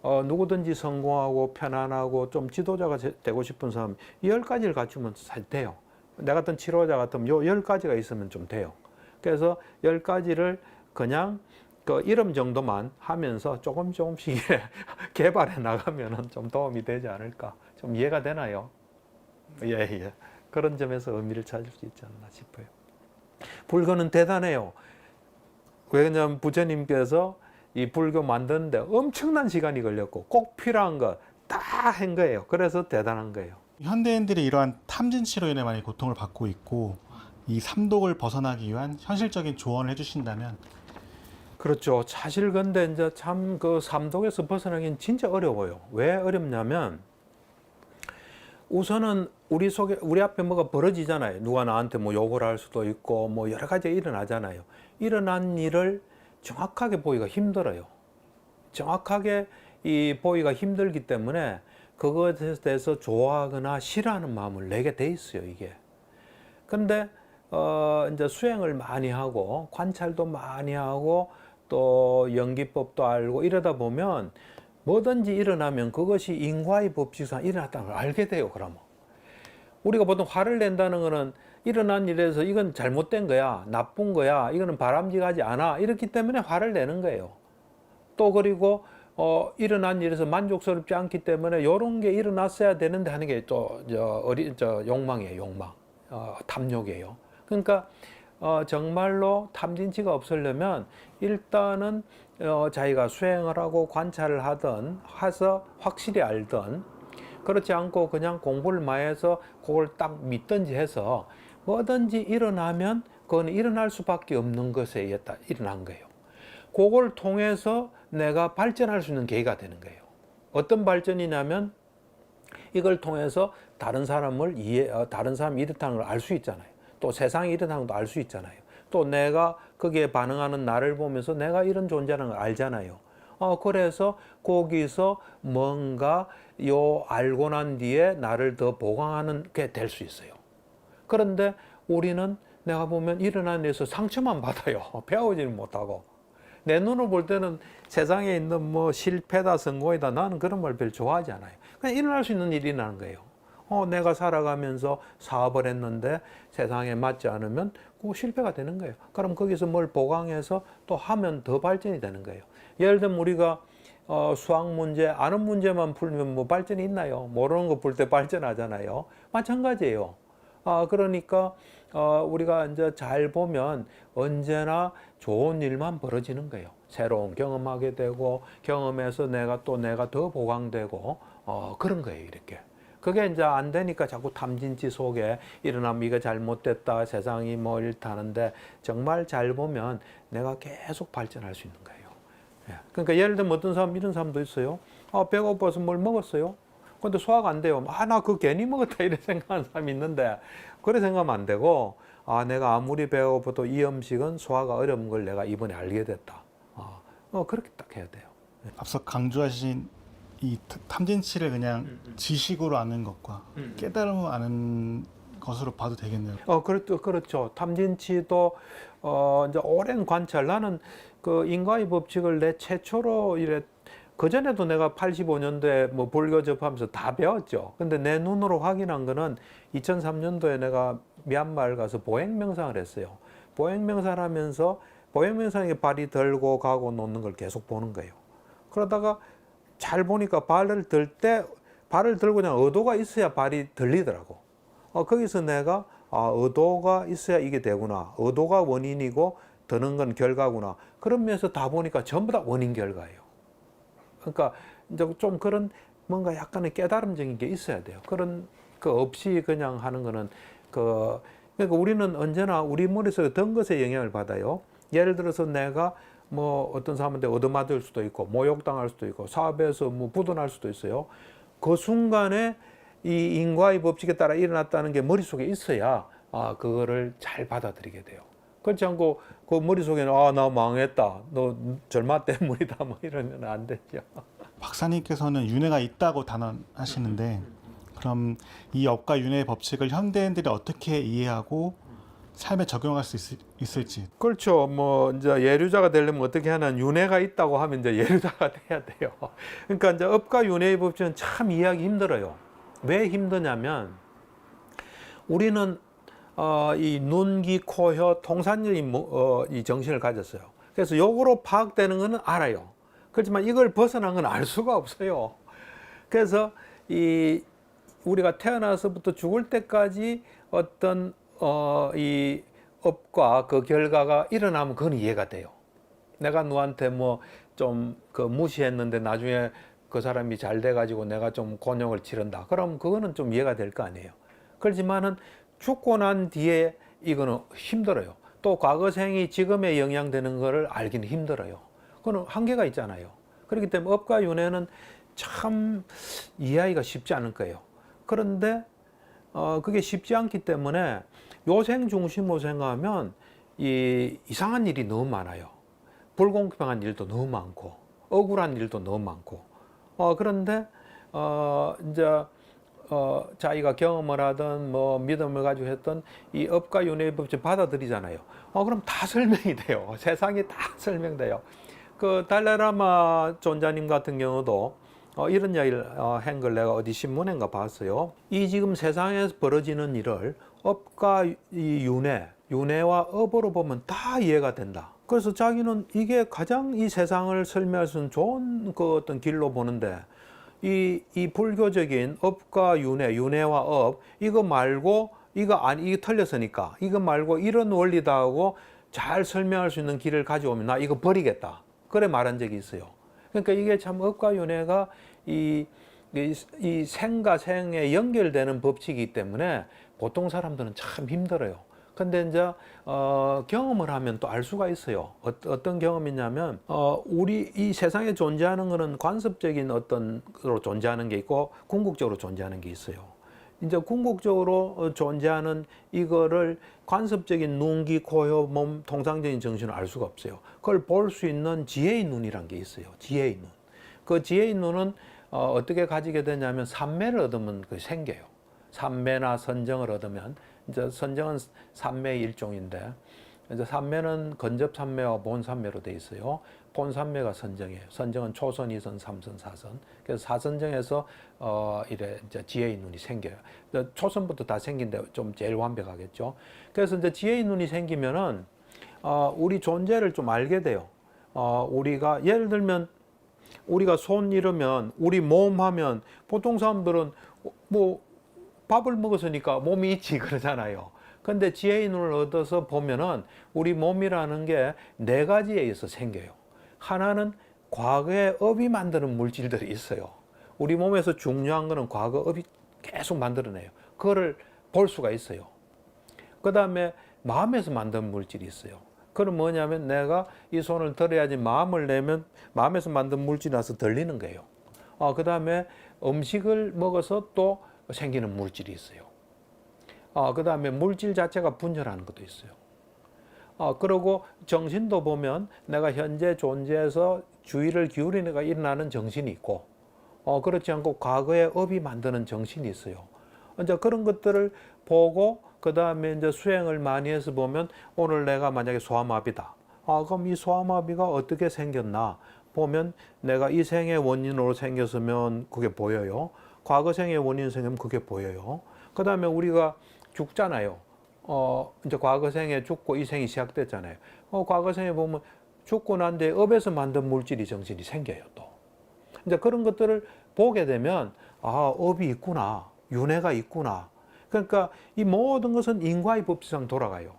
누구든지 성공하고 편안하고 좀 지도자가 되고 싶은 사람 이 10가지를 갖추면 잘 돼요. 내 같은 치료자 같으면 요 10가지가 있으면 좀 돼요. 그래서 10가지를 그냥 그 이름 정도만 하면서 조금씩 개발해 나가면은 좀 도움이 되지 않을까. 좀 이해가 되나요? 예. 그런 점에서 의미를 찾을 수 있지 않나 싶어요. 불교는 대단해요. 왜냐하면 부처님께서 이 불교 만드는데 엄청난 시간이 걸렸고 꼭 필요한 거 다 한 거예요. 그래서 대단한 거예요. 현대인들이 이러한 탐진 치로 인해 많이 고통을 받고 있고 이 삼독을 벗어나기 위한 현실적인 조언을 해주신다면 그렇죠. 사실 근데 이제 참 그 삼독에서 벗어나긴 진짜 어려워요. 왜 어렵냐면 우선은 우리 앞에 뭐가 벌어지잖아요. 누가 나한테 뭐 욕을 할 수도 있고 뭐 여러 가지가 일어나잖아요. 일어난 일을 정확하게 보기가 힘들어요. 정확하게 이 보기가 힘들기 때문에 그것에 대해서 좋아하거나 싫어하는 마음을 내게 돼 있어요, 이게. 근데 이제 수행을 많이 하고 관찰도 많이 하고 또 연기법도 알고 이러다 보면 뭐든지 일어나면 그것이 인과의 법칙상 일어났다는 걸 알게 돼요, 그러면. 우리가 보통 화를 낸다는 거는 일어난 일에서 이건 잘못된 거야, 나쁜 거야, 이거는 바람직하지 않아, 이렇기 때문에 화를 내는 거예요. 또 그리고 일어난 일에서 만족스럽지 않기 때문에 이런 게 일어났어야 되는데 하는 게 또 욕망이에요, 욕망. 탐욕이에요. 그러니까 정말로 탐진치가 없으려면 일단은 자기가 수행을 하고 관찰을 하든 해서 확실히 알든 그렇지 않고 그냥 공부를 많이 해서 그걸 딱 믿든지 해서 뭐든지 일어나면 그건 일어날 수밖에 없는 것에 일어난 거예요. 그걸 통해서 내가 발전할 수 있는 계기가 되는 거예요. 어떤 발전이냐면 이걸 통해서 다른 사람이 이렇다는 걸 알 수 있잖아요. 또 세상이 이렇다는 것도 알 수 있잖아요. 또 내가 거기에 반응하는 나를 보면서 내가 이런 존재라는 걸 알잖아요. 그래서 거기서 뭔가 알고 난 뒤에 나를 더 보강하는 게 될 수 있어요. 그런데 우리는 내가 보면 일어난 일에서 상처만 받아요. 배우지를 못하고. 내 눈으로 볼 때는 세상에 있는 뭐 실패다 성공이다 나는 그런 말 별로 좋아하지 않아요. 그냥 일어날 수 있는 일이 일어나는 거예요. 내가 살아가면서 사업을 했는데 세상에 맞지 않으면 그 실패가 되는 거예요. 그럼 거기서 뭘 보강해서 또 하면 더 발전이 되는 거예요. 예를 들면 우리가 수학 문제, 아는 문제만 풀면 뭐 발전이 있나요? 모르는 거 풀 때 발전하잖아요. 마찬가지예요. 그러니까 우리가 이제 잘 보면 언제나 좋은 일만 벌어지는 거예요. 새로운 경험하게 되고 경험해서 내가 더 보강되고 그런 거예요, 이렇게. 그게 이제 안 되니까 자꾸 탐진치 속에 일어나면 이거 잘못됐다, 세상이 뭐 이렇다는데 정말 잘 보면 내가 계속 발전할 수 있는 거예요. 예. 그러니까 예를 들면 어떤 사람 이런 사람도 있어요. 아, 배고파서 뭘 먹었어요. 근데 소화가 안 돼요. 아, 나 그거 괜히 먹었다 이런 생각하는 사람이 있는데 그래 생각하면 안 되고 아, 내가 아무리 배고파도 이 음식은 소화가 어려운 걸 내가 이번에 알게 됐다. 그렇게 딱 해야 돼요. 앞서 강조하신 이 탐진치를 그냥 지식으로 아는 것과 깨달음으로 아는 것으로 봐도 되겠네요. 그렇죠. 탐진치도 이제 오랜 관찰. 나는 그 인과의 법칙을 내 최초로 이래 그 전에도 내가 85년도에 뭐 불교 접하면서 다 배웠죠. 근데 내 눈으로 확인한 거는 2003년도에 내가 미얀마를 가서 보행 명상을 했어요. 보행 명상을 하면서 보행 명상에 발이 들고 가고 놓는 걸 계속 보는 거예요. 그러다가 잘 보니까 발을 들고 그냥 의도가 있어야 발이 들리더라고. 거기서 내가 의도가 있어야 이게 되구나. 의도가 원인이고 드는 건 결과구나. 그러면서 다 보니까 전부 다 원인 결과예요. 그러니까 이제 좀 그런 뭔가 약간의 깨달음적인 게 있어야 돼요. 그런 그 없이 그냥 하는 거는 그러니까 우리는 언제나 우리 머릿속에 든 것에 영향을 받아요. 예를 들어서 내가 뭐 어떤 사람한테 얻어맞을 수도 있고 모욕당할 수도 있고 사업에서 뭐 부도날 수도 있어요. 그 순간에 이 인과의 법칙에 따라 일어났다는 게 머릿속에 있어야 그거를 잘 받아들이게 돼요. 그렇지 않고 그 머릿속에는 나 망했다. 너 절마 때문이다. 뭐 이러면 안 되죠. 박사님께서는 윤회가 있다고 단언하시는데 그럼 이 업과 윤회의 법칙을 현대인들이 어떻게 이해하고 삶에 적용할 수 있을지. 그렇죠. 뭐 이제 예류자가 되려면 어떻게 하는 윤회가 있다고 하면 이제 예류자가 돼야 돼요. 그러니까 이제 업과 윤회의 법칙은 참 이해하기 힘들어요. 왜 힘드냐면 우리는 이 눈, 귀, 코, 혀, 통산적인 이 정신을 가졌어요. 그래서 요거로 파악되는 거는 알아요. 그렇지만 이걸 벗어난 건 알 수가 없어요. 그래서 우리가 태어나서부터 죽을 때까지 어떤 이 업과 그 결과가 일어나면 그건 이해가 돼요. 내가 누구한테 뭐 좀 그 무시했는데 나중에 그 사람이 잘 돼가지고 내가 좀 곤욕을 치른다. 그럼 그거는 좀 이해가 될 거 아니에요. 그렇지만은 죽고 난 뒤에 이거는 힘들어요. 또 과거 생이 지금에 영향되는 거를 알기는 힘들어요. 그건 한계가 있잖아요. 그렇기 때문에 업과 윤회는 참 이해하기가 쉽지 않을 거예요. 그런데 그게 쉽지 않기 때문에 요생 중심으로 생각하면 이상한 일이 너무 많아요. 불공평한 일도 너무 많고 억울한 일도 너무 많고 그런데 이제 자기가 경험을 하든 뭐 믿음을 가지고 했던 이 업과 윤회의 법칙 받아들이잖아요. 그럼 다 설명이 돼요. 세상이 다 설명돼요. 그 달라라마 존자님 같은 경우도 이런 이야기를 한 걸 내가 어디 신문인가 봤어요. 이 지금 세상에서 벌어지는 일을 업과 이 윤회와 업으로 보면 다 이해가 된다. 그래서 자기는 이게 가장 이 세상을 설명할 수 있는 좋은 그 어떤 길로 보는데 이 불교적인 업과 윤회와 업 이거 말고 이게 틀렸으니까 이거 말고 이런 원리다 하고 잘 설명할 수 있는 길을 가져오면 나 이거 버리겠다. 그래 말한 적이 있어요. 그러니까 이게 참 업과 윤회가 이 생과 생에 연결되는 법칙이기 때문에 보통 사람들은 참 힘들어요. 근데 이제 경험을 하면 또 알 수가 있어요. 어떤 경험이냐면 우리 이 세상에 존재하는 거는 관습적인 어떤 거로 존재하는 게 있고 궁극적으로 존재하는 게 있어요. 이제 궁극적으로 존재하는 이거를 관습적인 눈, 귀, 코, 혀, 몸, 통상적인 정신을 알 수가 없어요. 그걸 볼 수 있는 지혜의 눈이란 게 있어요. 지혜의 눈. 그 지혜의 눈은 어떻게 가지게 되냐면 삼매를 얻으면 그 생겨요. 삼매나 선정을 얻으면 이제 선정은 삼매의 일종인데 이제 삼매는 건접 삼매와 본 삼매로 돼 있어요. 본 삼매가 선정이에요. 선정은 초선, 이선, 삼선, 사선. 그래서 사선정에서 이래 이제 지혜의 눈이 생겨요. 초선부터 다 생긴데 좀 제일 완벽하겠죠. 그래서 이제 지혜의 눈이 생기면은 우리 존재를 좀 알게 돼요. 우리가 예를 들면 우리가 손 이러면 우리 몸 하면 보통 사람들은 뭐 밥을 먹었으니까 몸이 있지 그러잖아요. 근데 지혜의 눈을 얻어서 보면은 우리 몸이라는 게 네 가지에 의해서 생겨요. 하나는 과거의 업이 만드는 물질들이 있어요. 우리 몸에서 중요한 거는 과거 업이 계속 만들어내요. 그거를 볼 수가 있어요. 그 다음에 마음에서 만든 물질이 있어요. 그건 뭐냐면 내가 이 손을 들어야지 마음을 내면 마음에서 만든 물질이 나서 들리는 거예요. 그 다음에 음식을 먹어서 또 생기는 물질이 있어요. 그 다음에 물질 자체가 분열하는 것도 있어요. 그리고 정신도 보면 내가 현재 존재해서 주의를 기울이니까 일어나는 정신이 있고, 그렇지 않고 과거의 업이 만드는 정신이 있어요. 이제 그런 것들을 보고 그 다음에 이제 수행을 많이 해서 보면 오늘 내가 만약에 소아마비다. 그럼 이 소아마비가 어떻게 생겼나 보면 내가 이 생의 원인으로 생겼으면 그게 보여요. 과거 생의 원인 생기면 그게 보여요. 그 다음에 우리가 죽잖아요. 이제 과거 생에 죽고 이 생이 시작됐잖아요. 과거 생에 보면 죽고 난 뒤에 업에서 만든 물질이 정신이 생겨요, 또. 이제 그런 것들을 보게 되면, 업이 있구나. 윤회가 있구나. 그러니까 이 모든 것은 인과의 법칙상 돌아가요.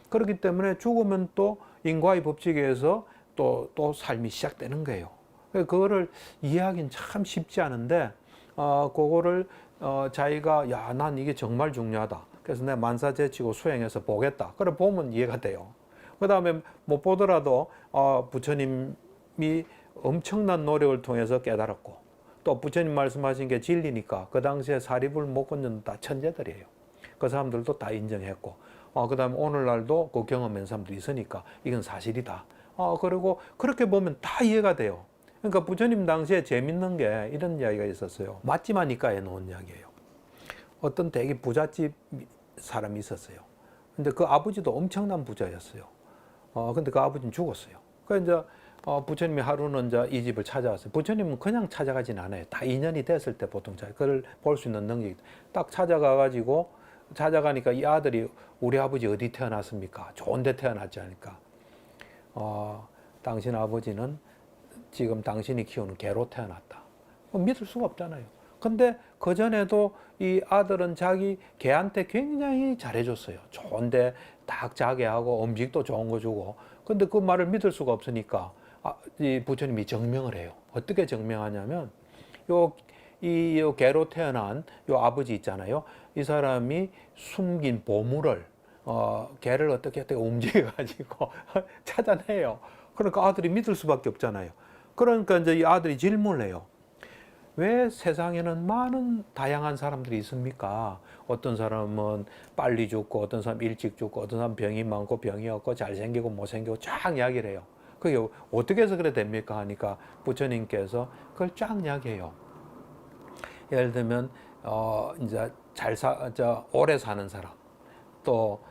그렇기 때문에 죽으면 또 인과의 법칙에 의해서 또 삶이 시작되는 거예요. 그거를 이해하기는 참 쉽지 않은데, 그거를 자기가, 난 이게 정말 중요하다. 그래서 내가 만사제치고 수행해서 보겠다. 그래 보면 이해가 돼요. 그 다음에 못 보더라도 부처님이 엄청난 노력을 통해서 깨달았고, 또 부처님 말씀하신 게 진리니까 그 당시에 사리불 목건nhân 다 천재들이에요. 그 사람들도 다 인정했고, 그 다음에 오늘날도 그 경험한 사람들이 있으니까 이건 사실이다. 그리고 그렇게 보면 다 이해가 돼요. 그러니까 부처님 당시에 재밌는 게 이런 이야기가 있었어요. 맛집하니까에 놓은 이야기예요. 어떤 되게 부잣집 사람이 있었어요. 근데 그 아버지도 엄청난 부자였어요. 근데 그 아버지는 죽었어요. 그래서 이제 부처님이 하루는 이제 이 집을 찾아왔어요. 부처님은 그냥 찾아가진 않아요. 다 인연이 됐을 때 보통 그걸 볼 수 있는 능력이 딱 찾아가니까 이 아들이 우리 아버지 어디 태어났습니까? 좋은 데 태어났지 않을까? 당신 아버지는 지금 당신이 키우는 개로 태어났다. 믿을 수가 없잖아요. 근데 그전에도 이 아들은 자기 개한테 굉장히 잘해줬어요. 좋은데 딱 자게 하고 음식도 좋은 거 주고. 근데 그 말을 믿을 수가 없으니까 이 부처님이 증명을 해요. 어떻게 증명하냐면 요 개로 태어난 요 아버지 있잖아요. 이 사람이 숨긴 보물을 개를 어떻게 움직여가지고 찾아내요. 그러니까 아들이 믿을 수밖에 없잖아요. 그러니까 이제 이 아들이 질문을 해요. 왜 세상에는 많은 다양한 사람들이 있습니까? 어떤 사람은 빨리 죽고, 어떤 사람 일찍 죽고, 어떤 사람 병이 많고 병이 없고, 잘생기고 못생기고 쫙 이야기를 해요. 그게 어떻게 해서 그래 됩니까? 하니까 부처님께서 그걸 쫙 이야기해요. 예를 들면 이제 오래 사는 사람, 또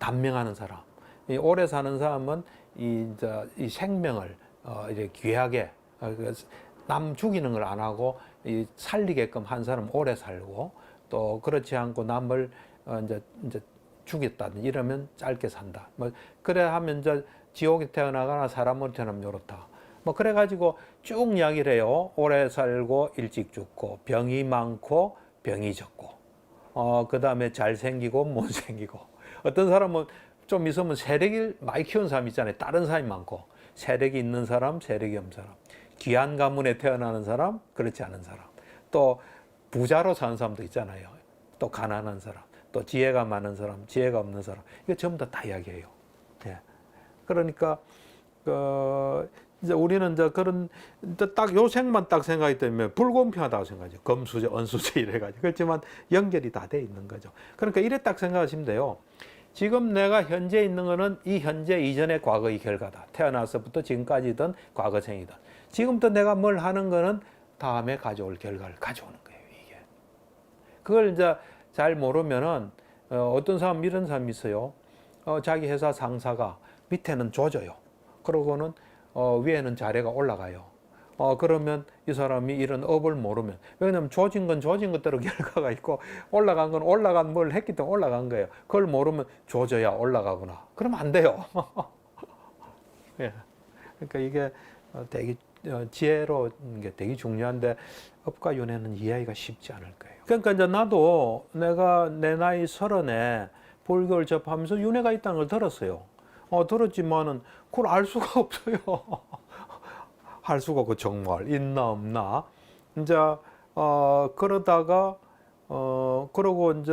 단명하는 사람. 이 오래 사는 사람은 이 생명을 이렇게 귀하게 남 죽이는 걸 안 하고 살리게끔 한 사람 오래 살고, 또 그렇지 않고 남을 이제 죽였다든 이러면 짧게 산다. 뭐 그래 하면 이제 지옥에 태어나거나 사람으로 태어나면 이렇다. 뭐 그래가지고 쭉 이야기를 해요. 오래 살고 일찍 죽고 병이 많고 병이 적고, 그 다음에 잘생기고 못생기고, 어떤 사람은 좀 있으면 세력을 많이 키운 사람 있잖아요. 다른 사람이 많고, 세력이 있는 사람, 세력이 없는 사람, 귀한 가문에 태어나는 사람, 그렇지 않은 사람, 또 부자로 사는 사람도 있잖아요. 또 가난한 사람, 또 지혜가 많은 사람, 지혜가 없는 사람, 이거 전부 다 이야기해요. 예. 그러니까 이제 우리는 이제 그런 딱 요 생만 딱 생각이 되면 불공평하다고 생각하죠. 금수저, 은수저 이래가지고. 그렇지만 연결이 다 돼 있는 거죠. 그러니까 이래 딱 생각하시면 돼요. 지금 내가 현재 있는 거는 이 현재 이전의 과거의 결과다. 태어나서부터 지금까지든 과거생이든. 지금부터 내가 뭘 하는 거는 다음에 가져올 결과를 가져오는 거예요, 이게. 그걸 이제 잘 모르면은 어떤 사람 이런 사람이 있어요. 자기 회사 상사가 밑에는 조져요. 그러고는 위에는 자리가 올라가요. 그러면 이 사람이 이런 업을 모르면, 왜냐면 조진 건 조진 것대로 결과가 있고 올라간 건 올라간 뭘 했기 때문에 올라간 거예요. 그걸 모르면 조져야 올라가구나. 그러면 안 돼요. 예. 그러니까 이게 되게 지혜로운 게 되게 중요한데 업과 윤회는 이해하기가 쉽지 않을 거예요. 그러니까 이제 나도 내가 내 나이 30에 불교를 접하면서 윤회가 있다는 걸 들었어요. 들었지만은 그걸 알 수가 없어요. 할 수가 없고 정말 있나 없나. 이제 그러다가 그러고 이제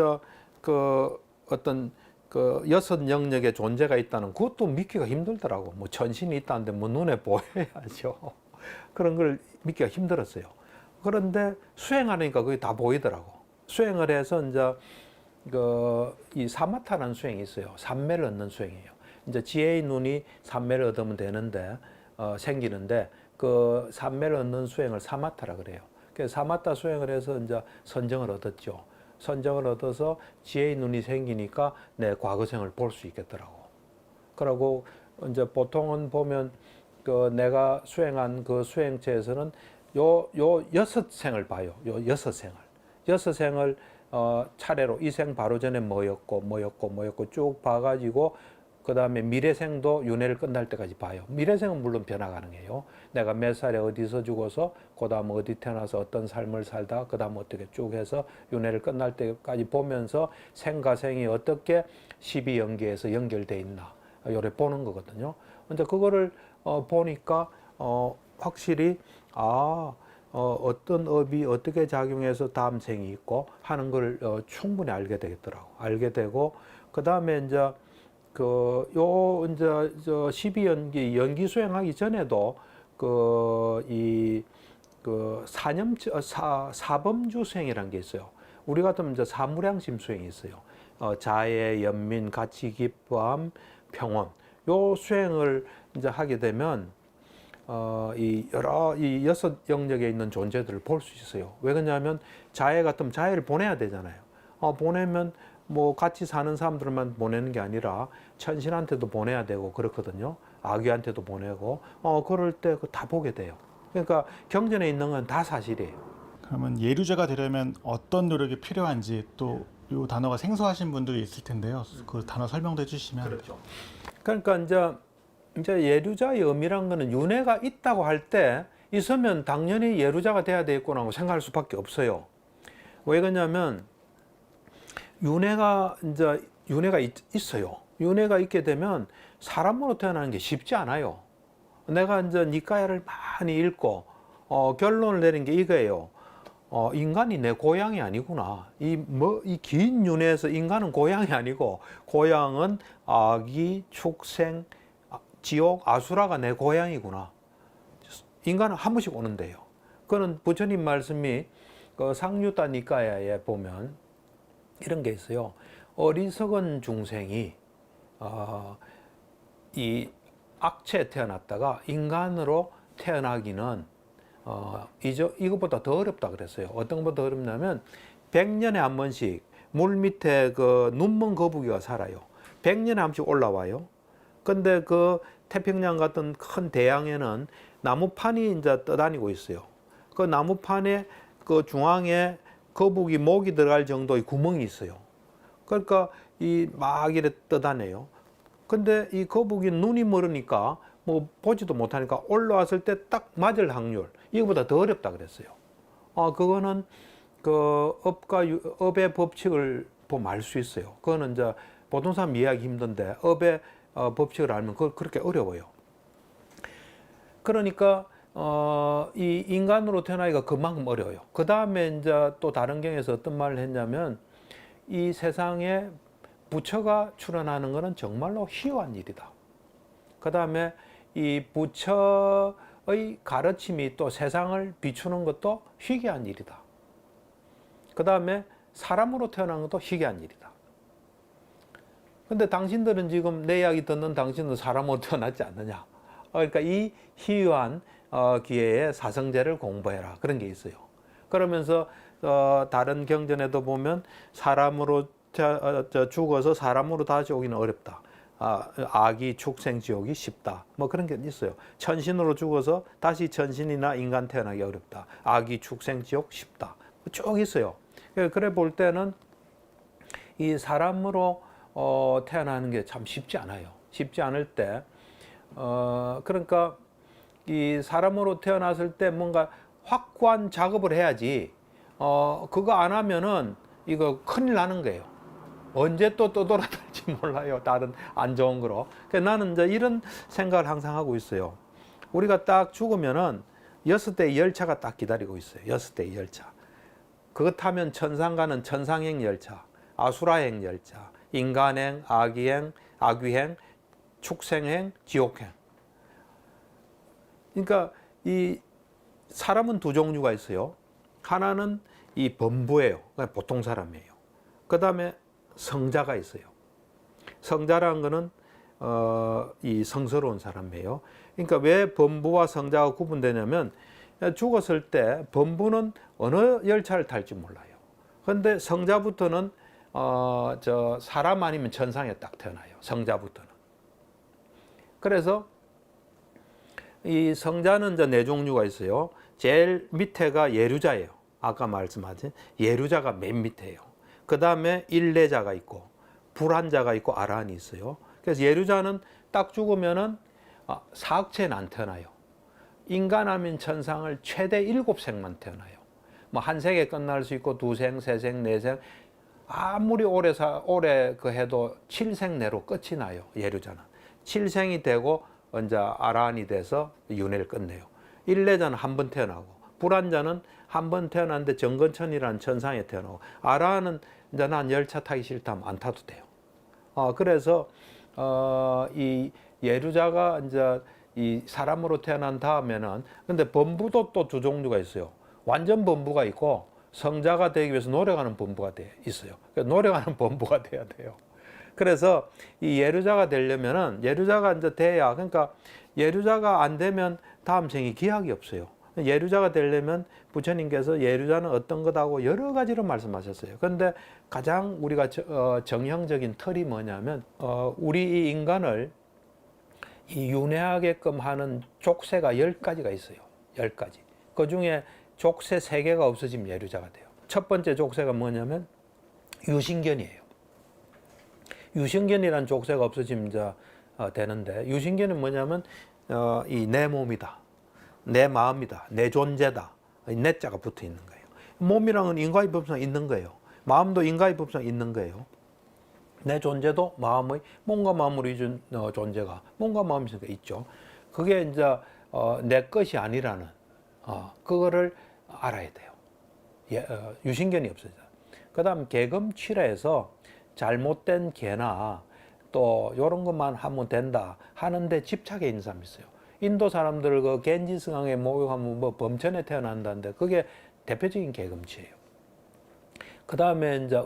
그 어떤 그 여섯 영역의 존재가 있다는 그것도 믿기가 힘들더라고. 뭐 천신이 있다는데 뭐 눈에 보여야죠. 그런 걸 믿기가 힘들었어요. 그런데 수행하니까 그게 다 보이더라고. 수행을 해서 이제 이 사마타라는 수행이 있어요. 삼매를 얻는 수행이에요. 이제 지혜의 눈이 삼매를 얻으면 되는데 생기는데 그 삼매를 얻는 수행을 사마타라 그래요. 그래서 사마타 수행을 해서 이제 선정을 얻었죠. 선정을 얻어서 지혜의 눈이 생기니까 내 과거생을 볼 수 있겠더라고. 그러고 이제 보통은 보면 그 내가 수행한 그 수행체에서는 요 여섯 생을 봐요. 요 여섯 생을. 여섯 생을 차례로 이 생 바로 전에 뭐였고 쭉 봐가지고 그 다음에 미래생도 윤회를 끝날 때까지 봐요. 미래생은 물론 변화 가능해요. 내가 몇 살에 어디서 죽어서 그 다음 어디 태어나서 어떤 삶을 살다 그 다음 어떻게 쭉 해서 윤회를 끝날 때까지 보면서 생과 생이 어떻게 12연계에서 연결돼 있나 요래 보는 거거든요. 근데 그거를 보니까 확실히 어떤 업이 어떻게 작용해서 다음 생이 있고 하는 걸 충분히 알게 되겠더라고. 알게 되고 그 다음에 이제 이제 12연기 연기 수행하기 전에도 사범주 수행이라는 게 있어요. 우리 같으면 이제 사무량심 수행이 있어요. 자애, 연민, 가치, 기쁨, 평온. 요 수행을 이제 하게 되면 이 여섯 영역에 있는 존재들을 볼 수 있어요. 왜 그러냐면 자애 같으면 자애를 보내야 되잖아요. 보내면 뭐 같이 사는 사람들만 보내는 게 아니라 천신한테도 보내야 되고 그렇거든요. 아귀한테도 보내고 그럴 때 다 보게 돼요. 그러니까 경전에 있는 건 다 사실이에요. 그러면 예류자가 되려면 어떤 노력이 필요한지 또 이 단어가 생소하신 분들이 있을 텐데요. 그 단어 설명도 해주시면. 그렇죠. 그러니까 이제 예류자의 의미란 거는 윤회가 있다고 할 때 있으면 당연히 예류자가 돼야 되겠구나 생각할 수밖에 없어요. 왜 그러냐면 윤회가 있어요. 윤회가 있게 되면 사람으로 태어나는 게 쉽지 않아요. 내가 이제 니까야를 많이 읽고 결론을 내린 게 이거예요. 인간이 내 고향이 아니구나. 이 긴 윤회에서 인간은 고향이 아니고 고향은 아기, 축생, 지옥, 아수라가 내 고향이구나. 인간은 한 번씩 오는데요. 그거는 부처님 말씀이 그 상유타 니까야에 보면 이런 게 있어요. 어리석은 중생이 이 악체에 태어났다가 인간으로 태어나기는 이것보다 더 어렵다 그랬어요. 어떤 것보다 더 어렵냐면 100년에 한 번씩 물 밑에 그 눈먼 거북이가 살아요. 100년에 한 번씩 올라와요. 근데 그 태평양 같은 큰 대양에는 나무판이 이제 떠다니고 있어요. 그 나무판에 그 중앙에 거북이 목이 들어갈 정도의 구멍이 있어요. 그러니까 막 이래 떠다녀요. 근데 이 거북이 눈이 멀으니까 뭐 보지도 못하니까 올라왔을 때 딱 맞을 확률 이거보다 더 어렵다 그랬어요. 그거는 그 업의 법칙을 보면 알 수 있어요. 그거는 이제 보통 사람 이해하기 힘든데 업의 법칙을 알면 그렇게 어려워요. 그러니까 이 인간으로 태어나기가 그만큼 어려워요. 그 다음에 이제 또 다른 경에서 어떤 말을 했냐면 이 세상에 부처가 출현하는 것은 정말로 희화한 일이다. 그 다음에 이 부처의 가르침이 또 세상을 비추는 것도 희귀한 일이다. 그 다음에 사람으로 태어난 것도 희귀한 일이다. 근데 당신들은 지금 내 이야기 듣는 당신은 사람으로 태어났지 않느냐. 그러니까 이 희귀한 기회에 사성제를 공부해라. 그런 게 있어요. 그러면서 다른 경전에도 보면 사람으로 죽어서 사람으로 다시 오기는 어렵다. 아기 축생 지옥이 쉽다. 뭐 그런 게 있어요. 천신으로 죽어서 다시 천신이나 인간 태어나기 어렵다. 아기 축생 지옥 쉽다. 쭉 있어요. 그래 볼 때는 이 사람으로 태어나는 게 참 쉽지 않아요. 쉽지 않을 때 그러니까 이 사람으로 태어났을 때 뭔가 확고한 작업을 해야지 그거 안 하면은 이거 큰일 나는 거예요. 언제 또 떠돌아들지 몰라요. 다른 안 좋은 거로. 그래서 나는 이제 이런 생각을 항상 하고 있어요. 우리가 딱 죽으면은 6대의 열차가 딱 기다리고 있어요. 6대의 열차. 그것 타면 천상 가는 천상행 열차, 아수라행 열차, 인간행, 아기행, 악귀행, 축생행, 지옥행. 그러니까 이 사람은 두 종류가 있어요. 하나는 이 범부예요. 그러니까 보통 사람이에요. 그 다음에 성자가 있어요. 성자라는 거는 이 성스러운 사람이에요. 그러니까 왜 범부와 성자가 구분되냐면 죽었을 때 범부는 어느 열차를 탈지 몰라요. 그런데 성자부터는 저 사람 아니면 천상에 딱 태어나요. 성자부터는. 그래서 이 성자는 이제 네 종류가 있어요. 제일 밑에가 예류자예요. 아까 말씀하신 예류자가 맨 밑에예요. 그 다음에 일례자가 있고 불한자가 있고 아라한이 있어요. 그래서 예류자는 딱 죽으면은 사억체는 안 태어나요. 인간하면 천상을 최대 7생만 태어나요. 뭐 한 생에 끝날 수 있고 두 생, 세 생, 네 생, 아무리 오래 그 해도 7생 내로 끝이 나요. 예류자는 7생이 되고 이제 아라한이 돼서 윤회를 끝내요. 일례자는 한 번 태어나고 불한자는 한 번 태어났는데 정근천이라는 천상에 태어나고 아라한은 이제 난 열차 타기 싫다면 안 타도 돼요. 그래서 이 예류자가 이제 이 사람으로 태어난 다음에는 근데 범부도 또 두 종류가 있어요. 완전 범부가 있고 성자가 되기 위해서 노력하는 범부가 있어요. 그러니까 노력하는 범부가 돼야 돼요. 그래서 이 예류자가 되려면은 예류자가 이제 돼야 그러니까 예류자가 안 되면 다음 생이 기약이 없어요. 예류자가 되려면 부처님께서 예류자는 어떤 거다고 여러 가지로 말씀하셨어요. 그런데 가장 우리가 정형적인 틀이 뭐냐면 우리 이 인간을 이 윤회하게끔 하는 족쇄가 10가지가 있어요. 10가지. 그 중에 족쇄 3개가 없어지면 예류자가 돼요. 첫 번째 족쇄가 뭐냐면 유신견이에요. 유신견이라는 족쇄가 없어지면 이제 되는데 유신견은 뭐냐면 이 내 몸이다. 내 마음이다. 내 존재다. 내 자가 붙어 있는 거예요. 몸이랑은 인과의 법상 있는 거예요. 마음도 인과의 법상 있는 거예요. 내 존재도 마음의 몸과 마음으로 이준 존재가 몸과 마음이 있죠. 그게 이제 내 것이 아니라는 그거를 알아야 돼요. 유신견이 없어져. 그다음 개금취라해서 잘못된 개나 또 이런 것만 하면 된다 하는데 집착해 있는 사람이 있어요. 인도 사람들 그 겐지스강에 목욕하면 뭐 범천에 태어난다는데 그게 대표적인 개금취예요. 그 다음에 이제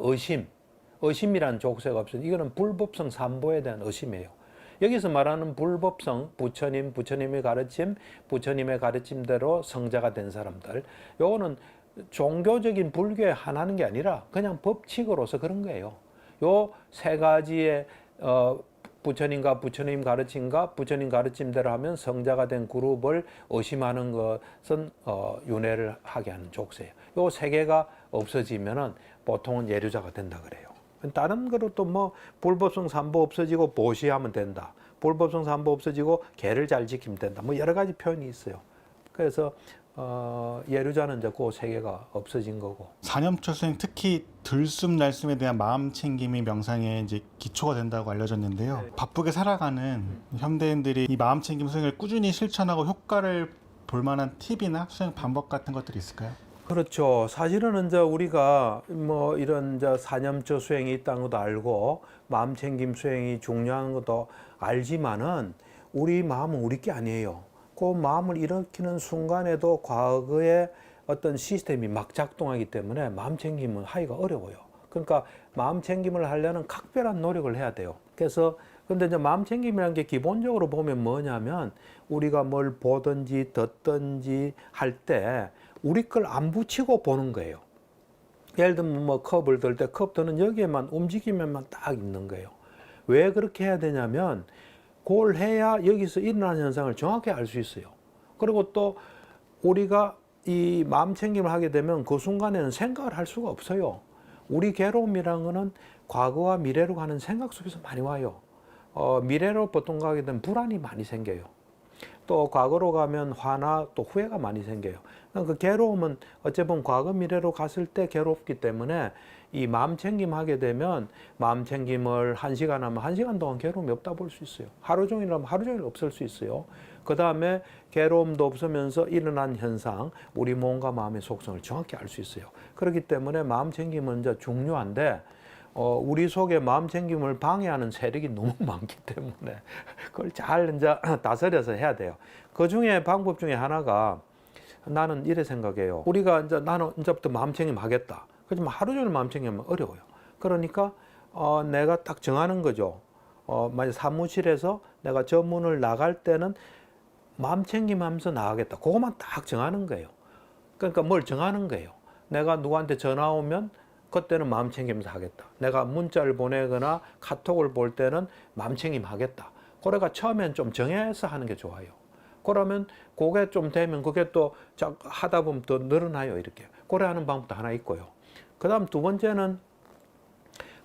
의심이라는 족쇄가 없어요. 이거는 불법성 삼보에 대한 의심이에요. 여기서 말하는 불법성, 부처님의 가르침, 부처님의 가르침대로 성자가 된 사람들, 요거는 종교적인 불교에 한하는 게 아니라 그냥 법칙으로서 그런 거예요. 요 세 가지의 부처님과 부처님 가르침과 부처님 가르침대로 하면 성자가 된 그룹을 의심하는 것은 윤회를 하게 하는 족쇄예요. 요 세 개가 없어지면은 보통은 예류자가 된다 그래요. 다른 거로 또 뭐 불법성 삼보 없어지고 보시하면 된다. 불법성 삼보 없어지고 계를 잘 지키면 된다. 뭐 여러 가지 표현이 있어요. 그래서 예류자는 이제 그 세 개가 없어진 거고. 사념초수행 특히 들숨 날숨에 대한 마음 챙김이 명상의 이제 기초가 된다고 알려졌는데요. 네. 바쁘게 살아가는 현대인들이 이 마음 챙김 수행을 꾸준히 실천하고 효과를 볼 만한 팁이나 수행 방법 같은 것들이 있을까요? 그렇죠. 사실은 이제 우리가 뭐 이런 이제 사념처 수행이 있다는 것도 알고 마음 챙김 수행이 중요한 것도 알지만은 우리 마음은 우리 게 아니에요. 그 마음을 일으키는 순간에도 과거의 어떤 시스템이 막 작동하기 때문에 마음 챙김은 하기가 어려워요. 그러니까 마음 챙김을 하려는 각별한 노력을 해야 돼요. 그래서 근데 이제 마음 챙김이라는 게 기본적으로 보면 뭐냐면 우리가 뭘 보든지 듣든지 할 때 우리 걸 안 붙이고 보는 거예요. 예를 들면 뭐 컵을 들 때 컵 드는 여기에만 움직이면만 딱 있는 거예요. 왜 그렇게 해야 되냐면 그걸 해야 여기서 일어나는 현상을 정확히 알 수 있어요. 그리고 또 우리가 이 마음 챙김을 하게 되면 그 순간에는 생각을 할 수가 없어요. 우리 괴로움이라는 거는 과거와 미래로 가는 생각 속에서 많이 와요. 미래로 보통 가게 되면 불안이 많이 생겨요. 또 과거로 가면 화나 또 후회가 많이 생겨요. 그 괴로움은 어찌 보면 과거 미래로 갔을 때 괴롭기 때문에 이 마음 챙김 하게 되면 마음 챙김을 1시간 하면 1시간 동안 괴로움이 없다 볼 수 있어요. 하루 종일 하면 하루 종일 없을 수 있어요. 그 다음에 괴로움도 없으면서 일어난 현상, 우리 몸과 마음의 속성을 정확히 알 수 있어요. 그렇기 때문에 마음 챙김은 이제 중요한데 우리 속에 마음 챙김을 방해하는 세력이 너무 많기 때문에 그걸 잘 이제 다스려서 해야 돼요. 그 중에 방법 중에 하나가 나는 이래 생각해요. 우리가 이제 나는 이제부터 마음 챙김 하겠다. 그렇지만 하루 종일 마음 챙김하면 어려워요. 그러니까 내가 딱 정하는 거죠. 만약 사무실에서 내가 저 문을 나갈 때는 마음 챙김하면서 나가겠다. 그것만 딱 정하는 거예요. 그러니까 뭘 정하는 거예요. 내가 누구한테 전화 오면 그때는 마음 챙기면서 하겠다. 내가 문자를 보내거나 카톡을 볼 때는 마음 챙김 하겠다. 그래가 처음엔 좀 정해서 하는 게 좋아요. 그러면 그게 좀 되면 그게 또 하다 보면 또 늘어나요. 이렇게. 그래 하는 방법도 하나 있고요. 그 다음 두 번째는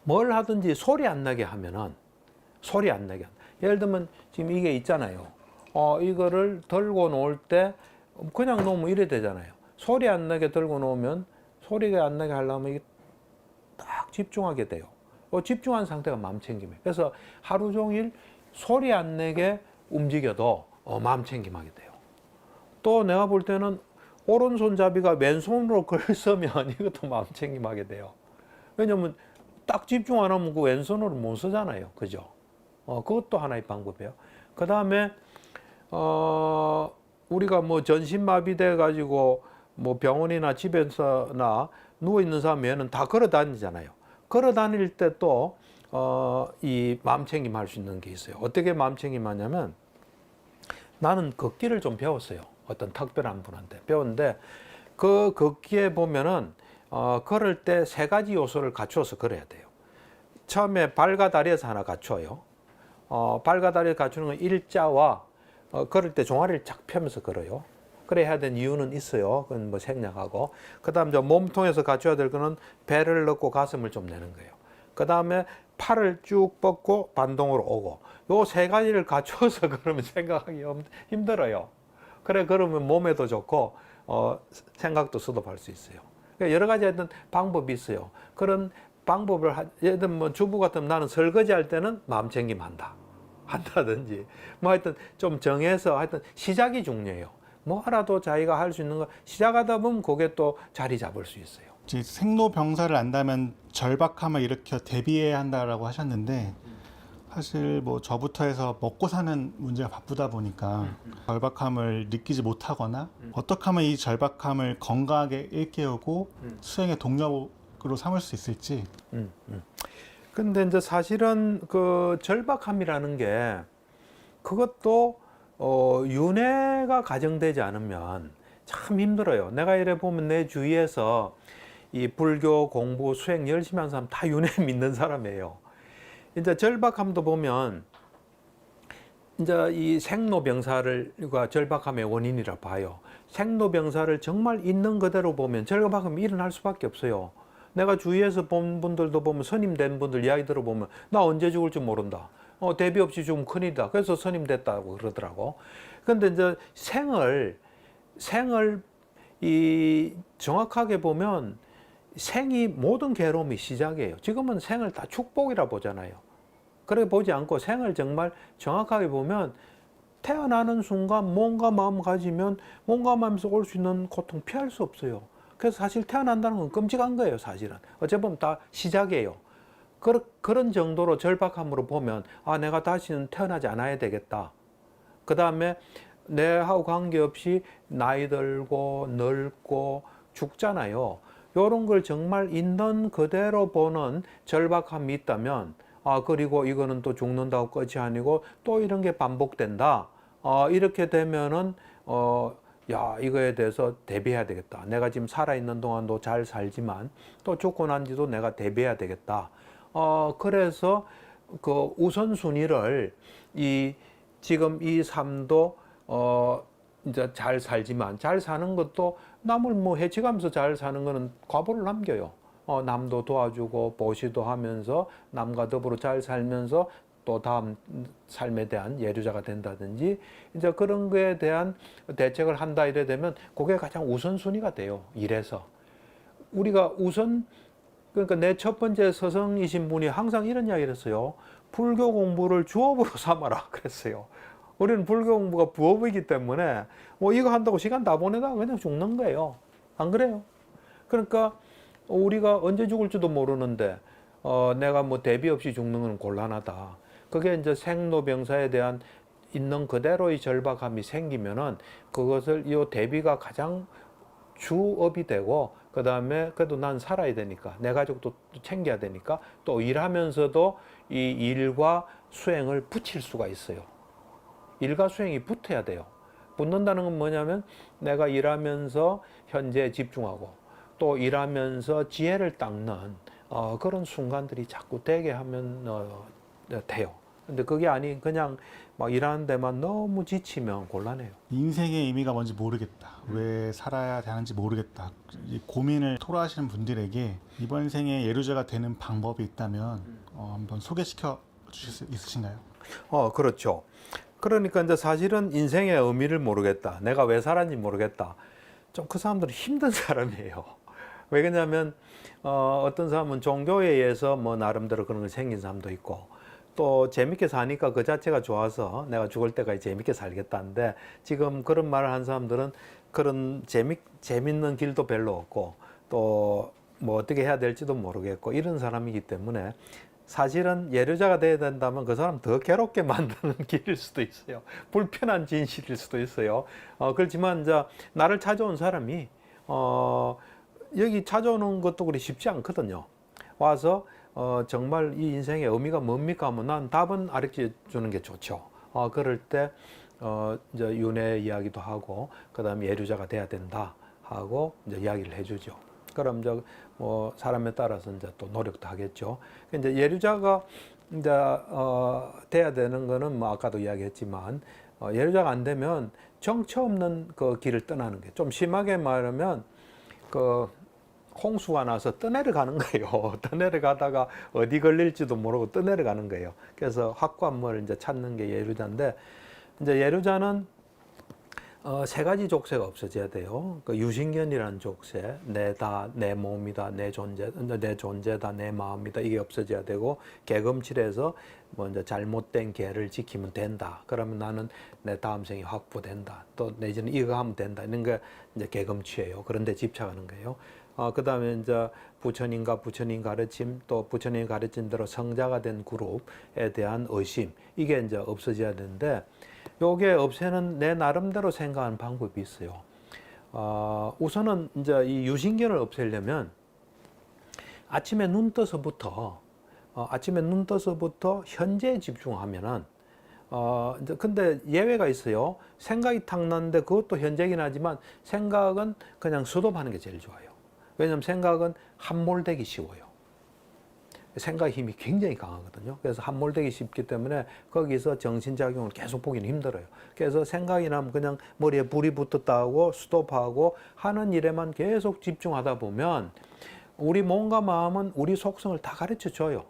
뭘 하든지 소리 안 나게 하면은 소리 안 나게. 예를 들면 지금 이게 있잖아요. 이거를 들고 놓을 때 그냥 놓으면 이래 되잖아요. 소리 안 나게 들고 놓으면 소리가 안 나게 하려면 이게 딱 집중하게 돼요. 집중한 상태가 마음 챙김이에요. 그래서 하루 종일 소리 안 내게 움직여도 마음 챙김하게 돼요. 또 내가 볼 때는 오른손잡이가 왼손으로 글 쓰면 이것도 마음 챙김하게 돼요. 왜냐면 딱 집중 안 하면 그 왼손으로 못 쓰잖아요. 그죠? 그것도 하나의 방법이에요. 그 다음에 우리가 뭐 전신마비돼 가지고 뭐 병원이나 집에서나 누워 있는 사람에는 다 걸어 다니잖아요. 걸어 다닐 때 또 이 마음 챙김 할 수 있는 게 있어요. 어떻게 마음 챙김 하냐면 나는 걷기를 좀 배웠어요. 어떤 특별한 분한테 배웠는데 그 걷기에 보면은 걸을 때 3가지 요소를 갖추어서 걸어야 돼요. 처음에 발과 다리에서 하나 갖춰요. 발과 다리를 갖추는 건 일자와 걸을 때 종아리를 쫙 펴면서 걸어요. 그래 해야 되는 이유는 있어요. 그건 뭐 생략하고. 그 다음 몸통에서 갖춰야 될 거는 배를 넣고 가슴을 좀 내는 거예요. 그 다음에 팔을 쭉 뻗고 반동으로 오고. 요 3가지를 갖춰서 걸으면 생각하기 힘들어요. 그래 그러면 몸에도 좋고 생각도 수도할 수 있어요. 그러니까 여러 가지 어떤 방법이 있어요. 그런 방법을 예를 들면 뭐 주부 같으면 나는 설거지 할 때는 마음 챙김 한다든지 뭐 하여튼 좀 정해서 하여튼 시작이 중요해요. 뭐 하나도 자기가 할 수 있는 거 시작하다 보면 그게 또 자리 잡을 수 있어요. 생로병사를 안다면 절박함을 일으켜 대비해야 한다라고 하셨는데 사실 뭐 저부터 해서 먹고 사는 문제가 바쁘다 보니까 절박함을 느끼지 못하거나 어떻게 하면 이 절박함을 건강하게 일깨우고 수행의 동력으로 삼을 수 있을지. 근데 이제 사실은 그 절박함이라는 게 그것도 윤회가 가정되지 않으면 참 힘들어요. 내가 이래 보면 내 주위에서 이 불교 공부 수행 열심히 하는 사람 다 윤회 믿는 사람이에요. 이제 절박함도 보면 이제 이 생로병사가 절박함의 원인이라 봐요. 생로병사를 정말 있는 그대로 보면 절박함이 일어날 수밖에 없어요. 내가 주위에서 본 분들도 보면 스님 된 분들 이야기 들어보면 나 언제 죽을지 모른다. 대비 없이 죽으면 큰일이다. 그래서 스님 됐다고 그러더라고. 근데 이제 생을 이 정확하게 보면 생이 모든 괴로움이 시작이에요. 지금은 생을 다 축복이라 보잖아요. 그렇게 보지 않고 생을 정말 정확하게 보면 태어나는 순간 몸과 마음 가지면 몸과 마음에서 올 수 있는 고통 피할 수 없어요. 그래서 사실 태어난다는 건 끔찍한 거예요, 사실은. 어찌 보면 다 시작이에요. 그런 정도로 절박함으로 보면 내가 다시는 태어나지 않아야 되겠다. 그 다음에 내하고 관계없이 나이 들고 늙고 죽잖아요. 이런 걸 정말 있는 그대로 보는 절박함이 있다면 그리고 이거는 또 죽는다고 끝이 아니고 또 이런 게 반복된다. 이렇게 되면은 이거에 대해서 대비해야 되겠다. 내가 지금 살아있는 동안도 잘 살지만 또 죽고 난 뒤도 내가 대비해야 되겠다. 그래서 그 우선순위를 지금 이 삶도 이제 잘 살지만 잘 사는 것도 남을 뭐 해치가면서 잘 사는 거는 과보를 남겨요. 남도 도와주고 보시도 하면서 남과 더불어 잘 살면서 또 다음 삶에 대한 예류자가 된다든지 이제 그런 거에 대한 대책을 한다 이래 되면 그게 가장 우선순위가 돼요. 일에서. 우리가 우선 그러니까 내 첫 번째 스승이신 분이 항상 이런 이야기를 했어요. 불교 공부를 주업으로 삼아라 그랬어요. 우리는 불교 공부가 부업이기 때문에 뭐 이거 한다고 시간 다 보내다가 그냥 죽는 거예요. 안 그래요? 그러니까 우리가 언제 죽을지도 모르는데 내가 뭐 대비 없이 죽는 건 곤란하다. 그게 이제 생로병사에 대한 있는 그대로의 절박함이 생기면은 그것을 이 대비가 가장 주업이 되고 그 다음에 그래도 난 살아야 되니까 내 가족도 챙겨야 되니까 또 일하면서도 이 일과 수행을 붙일 수가 있어요. 일과 수행이 붙어야 돼요. 붙는다는 건 뭐냐면 내가 일하면서 현재에 집중하고 또 일하면서 지혜를 닦는 그런 순간들이 자꾸 되게 하면 돼요. 근데 그게 아닌 그냥 막 일하는 데만 너무 지치면 곤란해요. 인생의 의미가 뭔지 모르겠다. 왜 살아야 되는지 모르겠다. 이 고민을 토로하시는 분들에게 이번 생에 예루자가 되는 방법이 있다면 한번 소개시켜 주실 수 있으신가요? 그렇죠. 그러니까 이제 사실은 인생의 의미를 모르겠다. 내가 왜 살았는지 모르겠다. 좀 그 사람들은 힘든 사람이에요. 왜 그러냐면 어떤 사람은 종교에 의해서 뭐 나름대로 그런 게 생긴 사람도 있고 또 재밌게 사니까 그 자체가 좋아서 내가 죽을 때까지 재밌게 살겠다는데 지금 그런 말을 한 사람들은 그런 재밌는 길도 별로 없고 또 뭐 어떻게 해야 될지도 모르겠고 이런 사람이기 때문에 사실은 예류자가 돼야 된다면 그 사람 더 괴롭게 만드는 길일 수도 있어요. 불편한 진실일 수도 있어요. 그렇지만 이제 나를 찾아온 사람이 여기 찾아오는 것도 그리 쉽지 않거든요. 와서 정말 이 인생의 의미가 뭡니까 하면 난 답은 가르쳐 주는 게 좋죠. 그럴 때 이제 윤회 이야기도 하고 그다음에 예류자가 돼야 된다 하고 이제 이야기를 해주죠. 그럼 이제 뭐 사람에 따라서 이제 또 노력도 하겠죠. 이제 예류자가 이제 돼야 되는 거는 뭐 아까도 이야기했지만 예류자가 안 되면 정처 없는 그 길을 떠나는 게 좀 심하게 말하면 그 홍수가 나서 떠내려가는 거예요. 떠내려가다가 어디 걸릴지도 모르고 떠내려가는 거예요. 그래서 확고한 이제 찾는 게 예류자인데 이제 예류자는 세 가지 족쇄가 없어져야 돼요. 그 유신견이라는 족쇄, 내 몸이다, 내 존재다, 내 마음이다 이게 없어져야 되고 개금칠에서 뭐 이제 잘못된 계를 지키면 된다. 그러면 나는 내 다음 생이 확보된다. 또 내지는 이거 하면 된다. 이런 게 이제 개금치예요. 그런데 집착하는 거예요. 그 다음에 이제 부처님과 부처님 가르침 또 부처님 가르친 대로 성자가 된 그룹에 대한 의심 이게 이제 없어져야 되는데 요게 없애는 내 나름대로 생각하는 방법이 있어요. 우선은 이제 이 유신견을 없애려면 아침에 눈 떠서부터 현재에 집중하면은 이제 근데 예외가 있어요. 생각이 탁 났는데 그것도 현재긴 하지만 생각은 그냥 스톱하는 게 제일 좋아요. 왜냐하면 생각은 함몰되기 쉬워요. 생각 힘이 굉장히 강하거든요. 그래서 함몰되기 쉽기 때문에 거기서 정신작용을 계속 보기는 힘들어요. 그래서 생각이 나면 그냥 머리에 불이 붙었다 하고 스톱하고 하는 일에만 계속 집중하다 보면 우리 몸과 마음은 우리 속성을 다 가르쳐 줘요.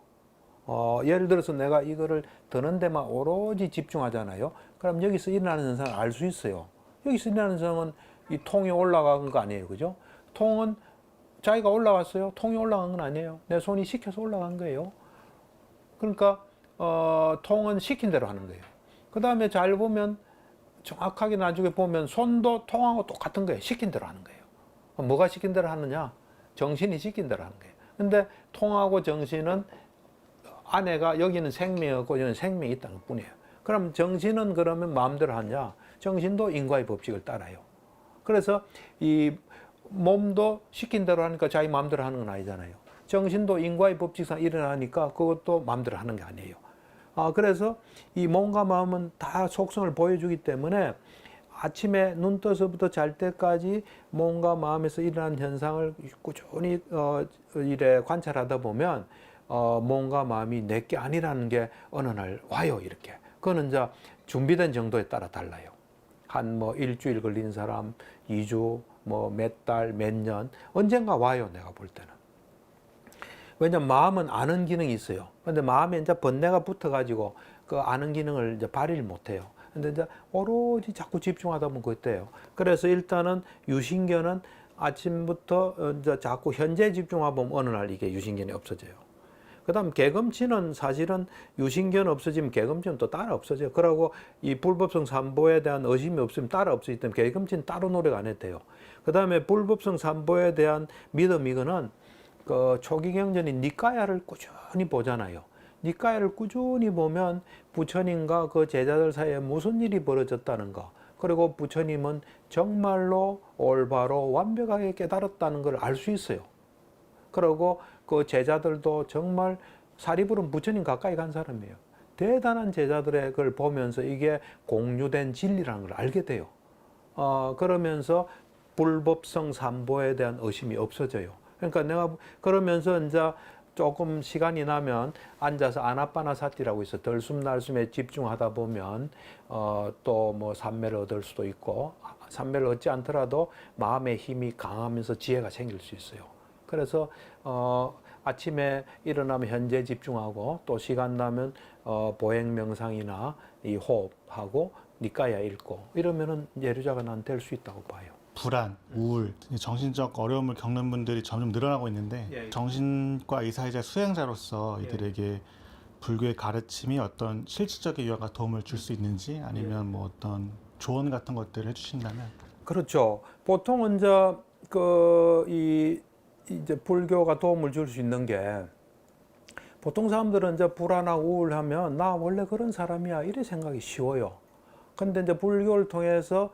예를 들어서 내가 이거를 드는 데만 오로지 집중하잖아요. 그럼 여기서 일어나는 현상을 알 수 있어요. 여기서 일어나는 현상은 이 통이 올라간 거 아니에요. 그죠? 통은 자기가 올라갔어요. 통이 올라간 건 아니에요. 내 손이 시켜서 올라간 거예요. 그러니까 통은 시킨 대로 하는 거예요. 그 다음에 잘 보면 정확하게 나중에 보면 손도 통하고 똑같은 거예요. 시킨 대로 하는 거예요. 뭐가 시킨 대로 하느냐? 정신이 시킨 대로 하는 거예요. 근데 통하고 정신은 안에가 여기는 생명이고 여기는 생명이 있다는 것 뿐이에요. 그럼 정신은 그러면 마음대로 하냐? 정신도 인과의 법칙을 따라요. 그래서 이 몸도 시킨 대로 하니까 자기 마음대로 하는 건 아니잖아요. 정신도 인과의 법칙상 일어나니까 그것도 마음대로 하는 게 아니에요. 그래서 이 몸과 마음은 다 속성을 보여주기 때문에 아침에 눈 떠서부터 잘 때까지 몸과 마음에서 일어나는 현상을 꾸준히 이래 관찰하다 보면 몸과 마음이 내게 아니라는 게 어느 날 와요. 이렇게. 그거는 이제 준비된 정도에 따라 달라요. 한 뭐 일주일 걸린 사람, 2주, 뭐 몇 달, 몇 년, 언젠가 와요. 내가 볼 때는. 왜냐면 마음은 아는 기능이 있어요. 근데 마음에 이제 번뇌가 붙어가지고 그 아는 기능을 이제 발휘를 못해요. 근데 이제 오로지 자꾸 집중하다 보면 그때요. 그래서 일단은 유신견은 아침부터 이제 자꾸 현재 집중하다 보면 어느 날 이게 유신견이 없어져요. 그다음 개금치는 사실은 유신견 없어지면 개금치는 또 따라 없어져요. 그러고 이 불법성 산보에 대한 의심이 없으면 따라 없어지기 때문에 개금치는 따로 노력 안 해도 돼요. 그다음에 불법성 산보에 대한 믿음 이거는 그 초기경전이 니까야를 꾸준히 보잖아요. 니까야를 꾸준히 보면 부처님과 그 제자들 사이에 무슨 일이 벌어졌다는 거, 그리고 부처님은 정말로 올바로 완벽하게 깨달았다는 걸 알 수 있어요. 그리고 그 제자들도 정말 사리불은 부처님 가까이 간 사람이에요. 대단한 제자들의 걸 보면서 이게 공유된 진리라는 걸 알게 돼요. 그러면서 불법성 삼보에 대한 의심이 없어져요. 그러니까 내가 그러면서 이제 조금 시간이 나면 앉아서 아나빠나사티라고 있어. 들숨날숨에 집중하다 보면 또 뭐 삼매를 얻을 수도 있고, 삼매를 얻지 않더라도 마음의 힘이 강하면서 지혜가 생길 수 있어요. 그래서 아침에 일어나면 현재 집중하고, 또 시간 나면 보행 명상이나 이 호흡하고 니까야 읽고 이러면은 예류자가 난 될 수 있다고 봐요. 불안, 우울, 정신적 어려움을 겪는 분들이 점점 늘어나고 있는데 예. 정신과 의사이자 수행자로서 예. 이들에게 불교의 가르침이 어떤 실질적인 유화가 도움을 줄 수 있는지, 아니면 뭐 어떤 조언 같은 것들을 해주신다면. 그렇죠. 보통은 이제 불교가 도움을 줄 수 있는 게, 보통 사람들은 이제 불안하고 우울하면 나 원래 그런 사람이야 이래 생각이 쉬워요. 근데 이제 불교를 통해서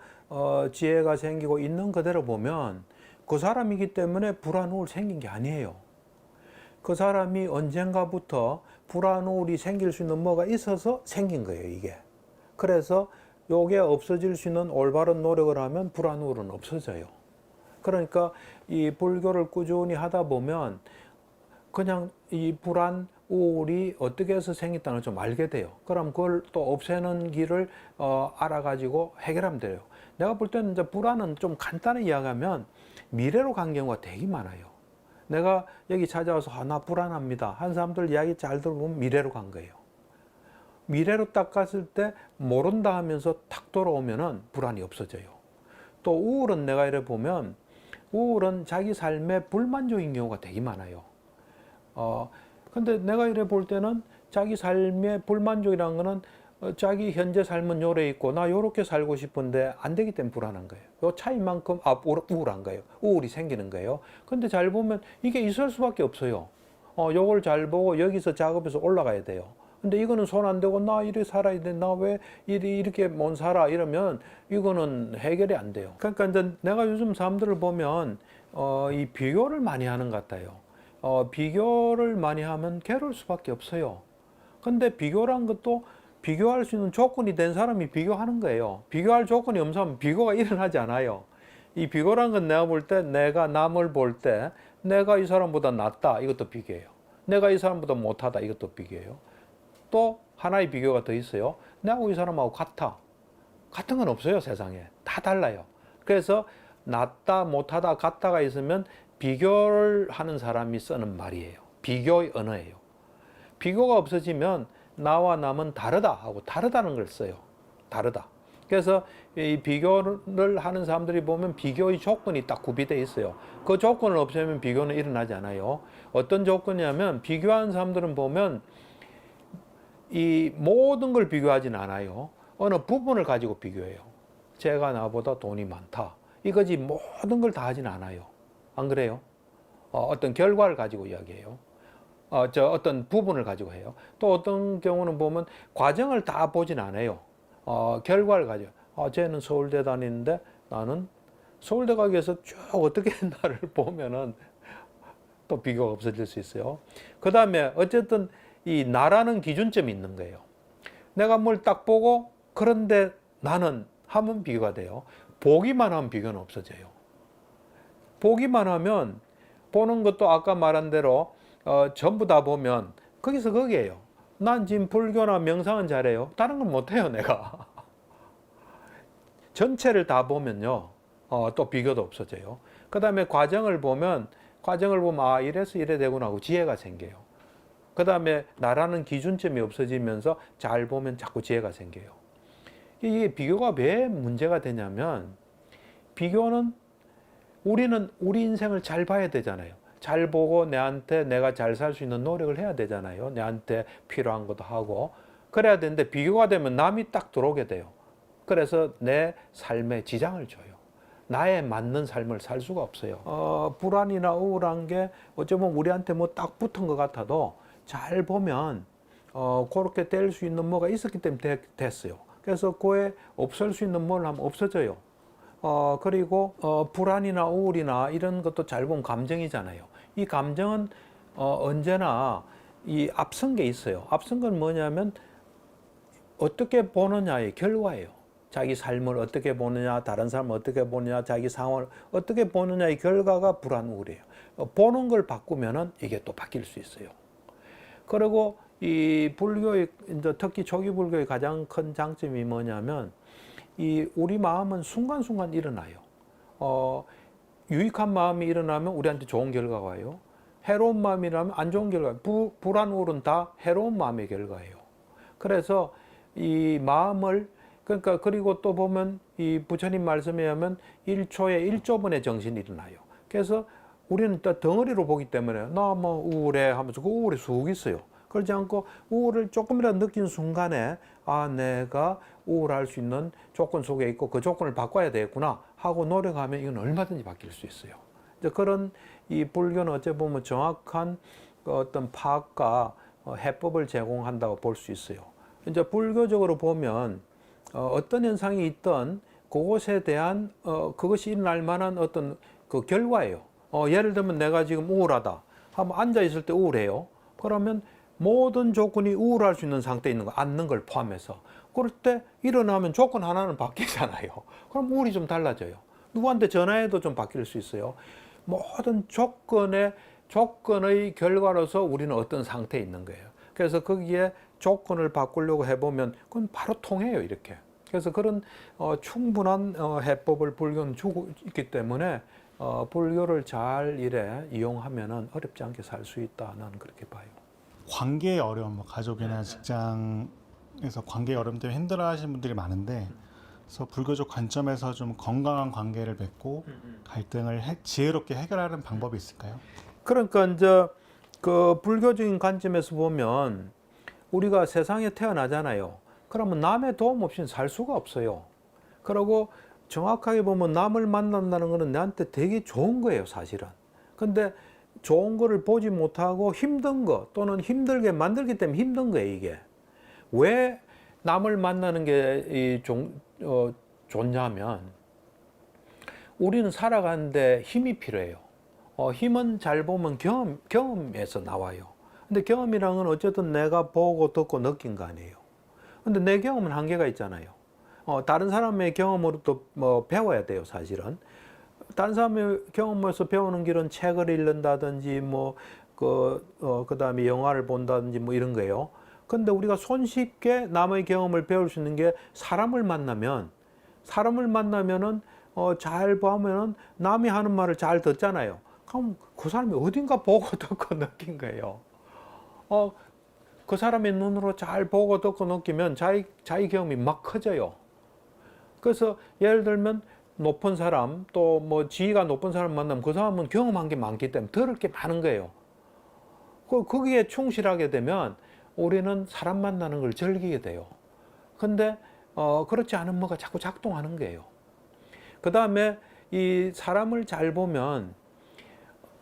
지혜가 생기고 있는 그대로 보면 그 사람이기 때문에 불안 우울 생긴 게 아니에요. 그 사람이 언젠가부터 불안 우울이 생길 수 있는 뭐가 있어서 생긴 거예요, 이게. 그래서 요게 없어질 수 있는 올바른 노력을 하면 불안 우울은 없어져요. 그러니까 이 불교를 꾸준히 하다 보면 그냥 이 불안 우울이 어떻게 해서 생겼다는 걸 좀 알게 돼요. 그럼 그걸 또 없애는 길을 알아가지고 해결하면 돼요. 내가 볼 때는 이제 불안은 좀 간단히 이야기하면 미래로 간 경우가 되게 많아요. 내가 여기 찾아와서 나 불안합니다 한 사람들 이야기 잘 들어보면 미래로 간 거예요. 미래로 딱 갔을 때 모른다 하면서 탁 돌아오면은 불안이 없어져요. 또 우울은 내가 이래 보면 우울은 자기 삶에 불만족인 경우가 되게 많아요. 근데 내가 이래 볼 때는 자기 삶의 불만족이라는 거는 자기 현재 삶은 요래 있고 나 요렇게 살고 싶은데 안 되기 때문에 불안한 거예요. 요 차이만큼 우울한 거예요. 우울이 생기는 거예요. 근데 잘 보면 이게 있을 수밖에 없어요. 요걸 잘 보고 여기서 작업해서 올라가야 돼요. 근데 이거는 손 안 대고 나 이렇게 살아야 돼. 나 왜 이렇게 못 살아? 이러면 이거는 해결이 안 돼요. 그러니까 이제 내가 요즘 사람들을 보면 이 비교를 많이 하는 것 같아요. 비교를 많이 하면 괴로울 수밖에 없어요. 근데 비교란 것도 비교할 수 있는 조건이 된 사람이 비교하는 거예요. 비교할 조건이 없는 사람은 비교가 일어나지 않아요. 이 비교란 건 내가 볼 때, 내가 남을 볼 때 내가 이 사람보다 낫다, 이것도 비교예요. 내가 이 사람보다 못하다, 이것도 비교예요. 또 하나의 비교가 더 있어요. 내하고 이 사람하고 같아. 같은 건 없어요, 세상에. 다 달라요. 그래서 낫다, 못하다, 같다가 있으면 비교를 하는 사람이 쓰는 말이에요. 비교의 언어예요. 비교가 없어지면 나와 남은 다르다 하고 다르다는 걸 써요. 다르다. 그래서 이 비교를 하는 사람들이 보면 비교의 조건이 딱 구비되어 있어요. 그 조건을 없애면 비교는 일어나지 않아요. 어떤 조건이냐면 비교하는 사람들은 보면 이 모든 걸 비교하지는 않아요. 어느 부분을 가지고 비교해요. 제가 나보다 돈이 많다, 이거지 모든 걸 다 하지는 않아요. 안 그래요? 어떤 결과를 가지고 이야기해요. 어떤 부분을 가지고 해요. 또 어떤 경우는 보면 과정을 다 보진 않아요. 결과를 가지고. 쟤는 서울대 다니는데 나는 서울대 가기 위해서 쭉 어떻게 나를 보면은 또 비교가 없어질 수 있어요. 그 다음에 어쨌든 이 나라는 기준점이 있는 거예요. 내가 뭘 딱 보고 그런데 나는 하면 비교가 돼요. 보기만 하면 비교는 없어져요. 보기만 하면, 보는 것도 아까 말한 대로 전부 다 보면 거기서 거기에요. 난 지금 불교나 명상은 잘해요. 다른 건 못해요, 내가. 전체를 다 보면요, 또 비교도 없어져요. 그 다음에 과정을 보면 이래서 이래 되구나 하고 지혜가 생겨요. 그 다음에 나라는 기준점이 없어지면서 잘 보면 자꾸 지혜가 생겨요. 이게 비교가 왜 문제가 되냐면, 비교는 우리는 우리 인생을 잘 봐야 되잖아요. 잘 보고 내가 잘 살 수 있는 노력을 해야 되잖아요. 내한테 필요한 것도 하고. 그래야 되는데 비교가 되면 남이 딱 들어오게 돼요. 그래서 내 삶에 지장을 줘요. 나에 맞는 삶을 살 수가 없어요. 불안이나 우울한 게 어쩌면 우리한테 뭐 딱 붙은 것 같아도 잘 보면 그렇게 될 수 있는 뭐가 있었기 때문에 됐어요. 그래서 그에 없을 수 있는 뭘 하면 없어져요. 그리고 불안이나 우울이나 이런 것도 잘 보면 감정이잖아요. 이 감정은 언제나 이 앞선 게 있어요. 앞선 건 뭐냐면 어떻게 보느냐의 결과예요. 자기 삶을 어떻게 보느냐, 다른 사람을 어떻게 보느냐, 자기 상황을 어떻게 보느냐의 결과가 불안, 우울이에요. 보는 걸 바꾸면은 이게 또 바뀔 수 있어요. 그리고 이 불교의, 이제 특히 초기 불교의 가장 큰 장점이 뭐냐면, 이 우리 마음은 순간순간 일어나요. 유익한 마음이 일어나면 우리한테 좋은 결과가 와요. 해로운 마음이라면 안 좋은 결과, 불안, 우울은 다 해로운 마음의 결과예요. 그래서 이 마음을, 그러니까 그리고 또 보면 이 부처님 말씀에 의하면 1초에 1조분의 정신이 일어나요. 그래서 우리는 또 덩어리로 보기 때문에 나 뭐 우울해 하면서 그 우울이 쑥 있어요. 그렇지 않고 우울을 조금이라도 느낀 순간에 내가 우울할 수 있는 조건 속에 있고 그 조건을 바꿔야 되겠구나 하고 노력하면 이건 얼마든지 바뀔 수 있어요. 이제 그런 이 불교는 어찌 보면 정확한 어떤 파악과 해법을 제공한다고 볼 수 있어요. 이제 불교적으로 보면 어떤 현상이 있던 그것에 대한 그것이 일어날 만한 어떤 그 결과예요. 예를 들면 내가 지금 우울하다 하면 앉아 있을 때 우울해요. 그러면 모든 조건이 우울할 수 있는 상태에 있는 거, 앉는 걸 포함해서. 그럴 때 일어나면 조건 하나는 바뀌잖아요. 그럼 우울이 좀 달라져요. 누구한테 전화해도 좀 바뀔 수 있어요. 모든 조건의 결과로서 우리는 어떤 상태에 있는 거예요. 그래서 거기에 조건을 바꾸려고 해보면 그건 바로 통해요, 이렇게. 그래서 그런 충분한 해법을 불교는 주고 있기 때문에 불교를 잘 이용하면 어렵지 않게 살 수 있다, 나는 그렇게 봐요. 관계의 어려움, 뭐 가족이나 직장에서 관계의 어려움 때문에 힘들어하시는 분들이 많은데, 그래서 불교적 관점에서 좀 건강한 관계를 맺고 갈등을 지혜롭게 해결하는 방법이 있을까요? 그러니까 이제 그 불교적인 관점에서 보면 우리가 세상에 태어나잖아요. 그러면 남의 도움 없이는 살 수가 없어요. 그리고 정확하게 보면 남을 만난다는 것은 나한테 되게 좋은 거예요, 사실은. 근데 좋은 거를 보지 못하고 힘든 거 또는 힘들게 만들기 때문에 힘든 거예요, 이게. 왜 남을 만나는 게 좋냐면 우리는 살아가는데 힘이 필요해요. 힘은 잘 보면 경험에서 나와요. 근데 경험이란 건 어쨌든 내가 보고 듣고 느낀 거 아니에요. 근데 내 경험은 한계가 있잖아요. 다른 사람의 경험으로 또 뭐 배워야 돼요, 사실은. 다른 사람의 경험에서 배우는 길은 책을 읽는다든지 그다음에 영화를 본다든지 뭐 이런 거예요. 근데 우리가 손쉽게 남의 경험을 배울 수 있는 게 사람을 만나면은 잘 보면은 남이 하는 말을 잘 듣잖아요. 그럼 그 사람이 어딘가 보고 듣고 느낀 거예요. 그 사람의 눈으로 잘 보고 듣고 느끼면 자기 경험이 막 커져요. 그래서 예를 들면 높은 사람 또 뭐 지위가 높은 사람 만나면 그 사람은 경험한 게 많기 때문에 들을 게 많은 거예요. 거기에 충실하게 되면 우리는 사람 만나는 걸 즐기게 돼요. 근데 그렇지 않은 뭐가 자꾸 작동하는 거예요. 그 다음에 이 사람을 잘 보면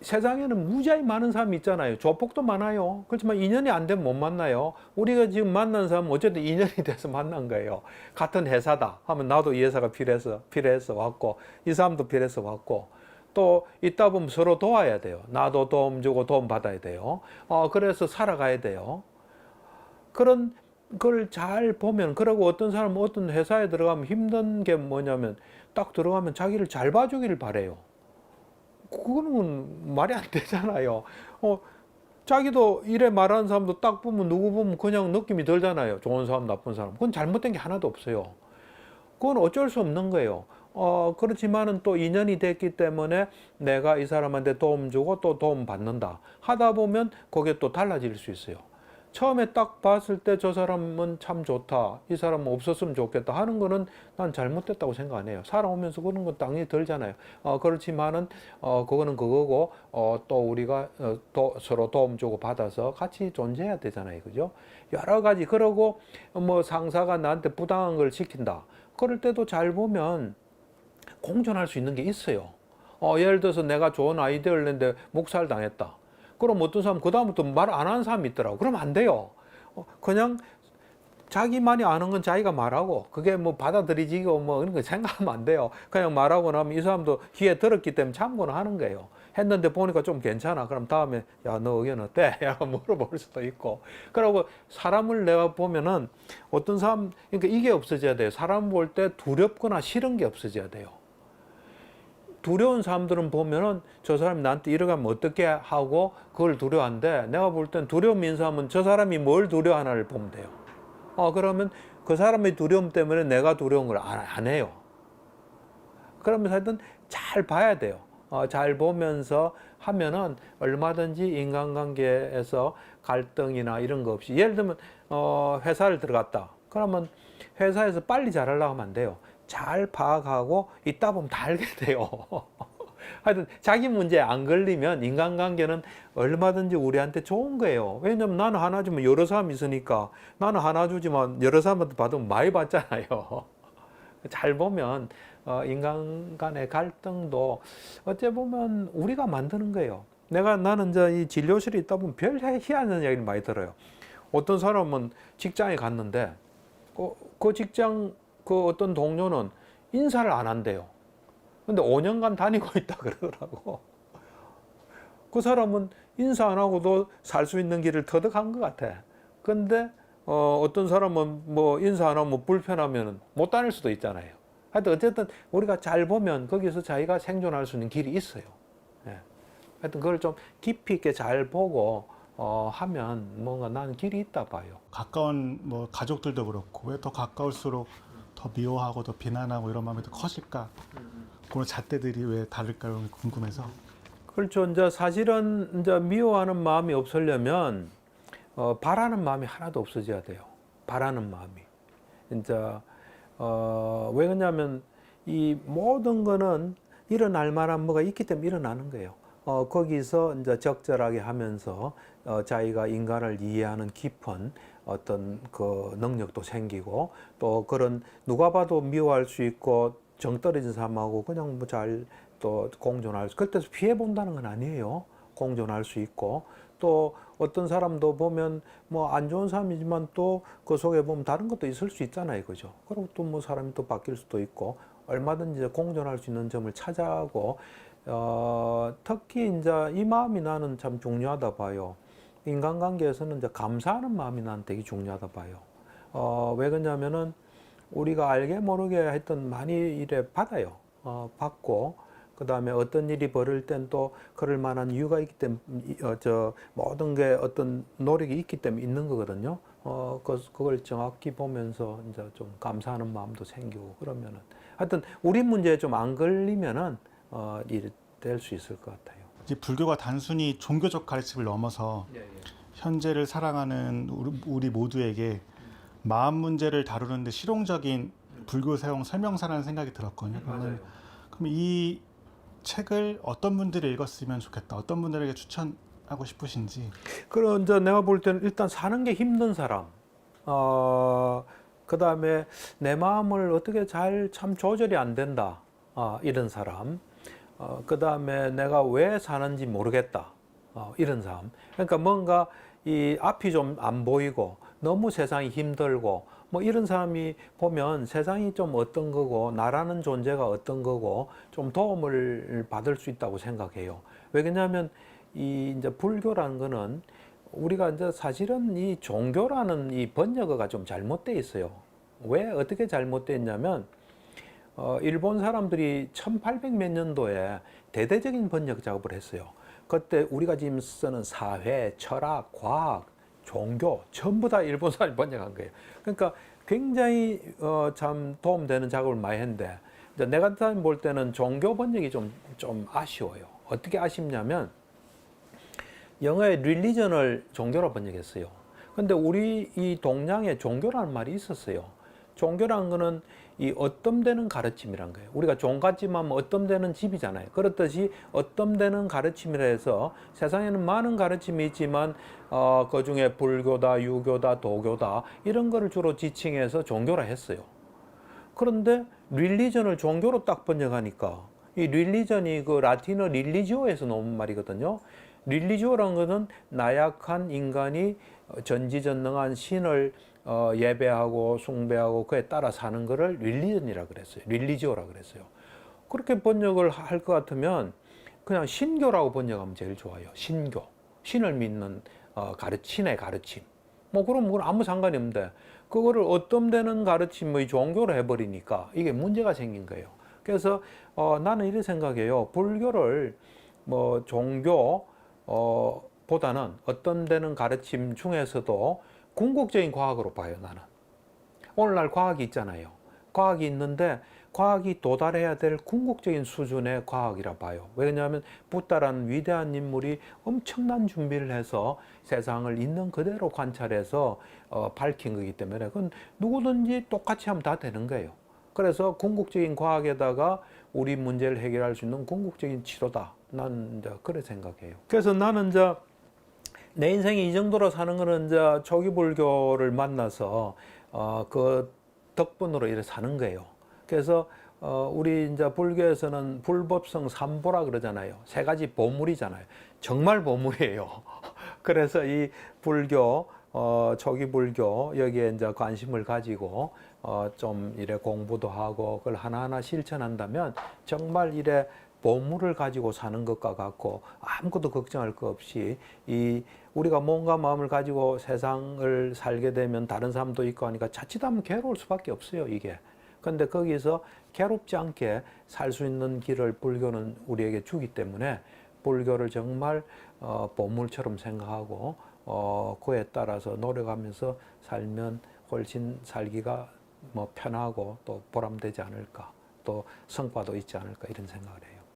세상에는 무지하게 많은 사람이 있잖아요. 조폭도 많아요. 그렇지만 인연이 안 되면 못 만나요. 우리가 지금 만난 사람은 어쨌든 인연이 돼서 만난 거예요. 같은 회사다 하면 나도 이 회사가 필요해서 왔고, 이 사람도 필요해서 왔고, 또 있다 보면 서로 도와야 돼요. 나도 도움 주고 도움 받아야 돼요. 그래서 살아가야 돼요. 그런 걸 잘 보면, 그리고 어떤 사람은 어떤 회사에 들어가면 힘든 게 뭐냐면 딱 들어가면 자기를 잘 봐주기를 바래요. 그거는 말이 안 되잖아요. 자기도 이래 말하는 사람도 딱 보면 누구 보면 그냥 느낌이 들잖아요. 좋은 사람, 나쁜 사람. 그건 잘못된 게 하나도 없어요. 그건 어쩔 수 없는 거예요. 그렇지만은 또 인연이 됐기 때문에 내가 이 사람한테 도움 주고 또 도움 받는다. 하다 보면 그게 또 달라질 수 있어요. 처음에 딱 봤을 때 저 사람은 참 좋다. 이 사람은 없었으면 좋겠다 하는 거는 난 잘못됐다고 생각 안 해요. 살아오면서 그런 건 당연히 들잖아요. 그렇지만은, 그거는 그거고, 또 우리가 또 서로 도움 주고 받아서 같이 존재해야 되잖아요. 그죠? 여러 가지. 그러고 뭐 상사가 나한테 부당한 걸 시킨다. 그럴 때도 잘 보면 공존할 수 있는 게 있어요. 예를 들어서 내가 좋은 아이디어를 냈는데 목살 당했다. 그럼 어떤 사람 그다음부터 말 안 하는 사람이 있더라고. 그러면 안 돼요. 그냥 자기만이 아는 건 자기가 말하고 그게 뭐 받아들이지고 뭐 이런 거 생각하면 안 돼요. 그냥 말하고 나면 이 사람도 귀에 들었기 때문에 참고는 하는 거예요. 했는데 보니까 좀 괜찮아. 그럼 다음에 야, 너 의견 어때? 라고 물어볼 수도 있고. 그리고 사람을 내가 보면은 어떤 사람, 그러니까 이게 없어져야 돼요. 사람 볼 때 두렵거나 싫은 게 없어져야 돼요. 두려운 사람들은 보면은 저 사람이 나한테 이러게 하면 어떻게 하고 그걸 두려워한데, 내가 볼 땐 두려움 있는 사람은 저 사람이 뭘 두려워하나를 보면 돼요. 그러면 그 사람의 두려움 때문에 내가 두려운 걸 안 해요. 그러면서 하여튼 잘 봐야 돼요. 잘 보면서 하면은 얼마든지 인간관계에서 갈등이나 이런 거 없이, 예를 들면 회사를 들어갔다. 그러면 회사에서 빨리 잘하려고 하면 안 돼요. 잘 파악하고 있다 보면 다 알게 돼요. 하여튼 자기 문제에 안 걸리면 인간관계는 얼마든지 우리한테 좋은 거예요. 왜냐면 나는 하나 주면 여러 사람이 있으니까, 나는 하나 주지만 여러 사람한테 받으면 많이 받잖아요. 잘 보면 인간 간의 갈등도 어째 보면 우리가 만드는 거예요. 나는 이제 이 진료실에 있다 보면 별 희한한 이야기를 많이 들어요. 어떤 사람은 직장에 갔는데 그 직장 그 어떤 동료는 인사를 안 한대요. 근데 5년간 다니고 있다 그러더라고. 그 사람은 인사 안 하고도 살 수 있는 길을 터득한 것 같아. 근데 어떤 사람은 뭐 인사 안 하면 불편하면 못 다닐 수도 있잖아요. 하여튼 어쨌든 우리가 잘 보면 거기서 자기가 생존할 수 있는 길이 있어요. 예. 하여튼 그걸 좀 깊이 있게 잘 보고 하면 뭔가 나는 길이 있다 봐요. 가까운 뭐 가족들도 그렇고 왜 더 가까울수록 더 미워하고 더 비난하고 이런 마음이 더 커질까? 그런 잣대들이 왜 다를까 궁금해서. 그렇죠. 이제 사실은 이제 미워하는 마음이 없으려면 바라는 마음이 하나도 없어져야 돼요. 바라는 마음이. 이제 왜 그러냐면 이 모든 거는 일어날 만한 뭐가 있기 때문에 일어나는 거예요. 거기서 이제 적절하게 하면서 자기가 인간을 이해하는 깊은 어떤 그 능력도 생기고, 또 그런 누가 봐도 미워할 수 있고 정 떨어진 사람하고 그냥 뭐 잘 또 공존할 수, 그때서 피해 본다는 건 아니에요. 공존할 수 있고, 또 어떤 사람도 보면 뭐 안 좋은 사람이지만 또 그 속에 보면 다른 것도 있을 수 있잖아요, 그죠? 그리고 또 뭐 사람이 또 바뀔 수도 있고, 얼마든지 공존할 수 있는 점을 찾아가고, 특히 이제 이 마음이 나는 참 중요하다 봐요. 인간관계에서는 이제 감사하는 마음이 나는 되게 중요하다 봐요. 왜 그러냐면은 우리가 알게 모르게 하여튼 많이 이래 받아요. 받고, 그 다음에 어떤 일이 벌어질 땐 또 그럴 만한 이유가 있기 때문에, 모든 게 어떤 노력이 있기 때문에 있는 거거든요. 그걸 정확히 보면서 이제 좀 감사하는 마음도 생기고 그러면은, 하여튼 우리 문제에 좀 안 걸리면은, 일이 될 수 있을 것 같아요. 이제 불교가 단순히 종교적 가르침을 넘어서 현재를 살아가는 우리 모두에게 마음 문제를 다루는데 실용적인 불교 사용 설명서라는 생각이 들었거든요. 맞아요. 그럼 이 책을 어떤 분들이 읽었으면 좋겠다, 어떤 분들에게 추천하고 싶으신지. 그럼 이제 내가 볼 때는 일단 사는 게 힘든 사람, 그 다음에 내 마음을 어떻게 잘 참 조절이 안 된다, 이런 사람, 그 다음에 내가 왜 사는지 모르겠다, 이런 사람. 그러니까 뭔가 이 앞이 좀 안 보이고 너무 세상이 힘들고 뭐 이런 사람이 보면 세상이 좀 어떤 거고 나라는 존재가 어떤 거고 좀 도움을 받을 수 있다고 생각해요. 왜 그러냐면 이 이제 불교라는 거는 우리가 이제 사실은 이 종교라는 이 번역어가 좀 잘못돼 있어요. 왜 어떻게 잘못돼 있냐면 일본 사람들이 1800 몇 년도에 대대적인 번역 작업을 했어요. 그때 우리가 지금 쓰는 사회, 철학, 과학, 종교 전부 다 일본 사람이 번역한 거예요. 그러니까 굉장히 참 도움되는 작업을 많이 했는데 이제 내가 볼 때는 종교 번역이 좀 아쉬워요. 어떻게 아쉽냐면 영어의 religion을 종교로 번역했어요. 근데 우리 이 동양에 종교라는 말이 있었어요. 종교라는 거는 이 어떤되는 가르침이란 거예요. 우리가 종갓집 하면 어떤되는 집이잖아요. 그렇듯이 어떤되는 가르침이라 해서 세상에는 많은 가르침이 있지만 그 중에 불교다, 유교다, 도교다 이런 거를 주로 지칭해서 종교라 했어요. 그런데 릴리전을 종교로 딱 번역하니까 이 릴리전이 그 라틴어 릴리지오에서 나온 말이거든요. 릴리지오라는 것은 나약한 인간이 전지전능한 신을 예배하고 숭배하고 그에 따라 사는 것을 릴리전이라 그랬어요. 릴리지오라 그랬어요. 그렇게 번역을 할 것 같으면 그냥 신교라고 번역하면 제일 좋아요. 신교. 신을 믿는 신의 가르침. 뭐 그럼 그건 아무 상관이 없는데 그거를 어떤되는 가르침의 종교로 해버리니까 이게 문제가 생긴 거예요. 그래서 나는 이렇게 생각해요. 불교를 뭐 종교 보다는 어떤되는 가르침 중에서도 궁극적인 과학으로 봐요. 나는 오늘날 과학이 있잖아요. 과학이 있는데 과학이 도달해야 될 궁극적인 수준의 과학이라 봐요. 왜냐하면 붓다라는 위대한 인물이 엄청난 준비를 해서 세상을 있는 그대로 관찰해서 밝힌 거기 때문에 그건 누구든지 똑같이 하면 다 되는 거예요. 그래서 궁극적인 과학에다가 우리 문제를 해결할 수 있는 궁극적인 치료다. 나는 이제 그래 생각해요. 그래서 나는 이제 내 인생이 이 정도로 사는 거는 이제 초기 불교를 만나서 그 덕분으로 이렇게 사는 거예요. 그래서 우리 이제 불교에서는 불법성 삼보라 그러잖아요. 세 가지 보물이잖아요. 정말 보물이에요. 그래서 이 불교 초기 불교 여기에 이제 관심을 가지고 좀 이래 공부도 하고 그걸 하나하나 실천한다면 정말 이래 보물을 가지고 사는 것과 같고 아무것도 걱정할 거 없이 우리가 몸과 마음을 가지고 세상을 살게 되면 다른 사람도 있고 하니까 자칫하면 괴로울 수밖에 없어요, 이게. 근데 거기서 괴롭지 않게 살 수 있는 길을 불교는 우리에게 주기 때문에 불교를 정말 보물처럼 생각하고 그에 따라서 노력하면서 살면 훨씬 살기가 뭐 편하고 또 보람되지 않을까, 또 성과도 있지 않을까 이런 생각을 해요.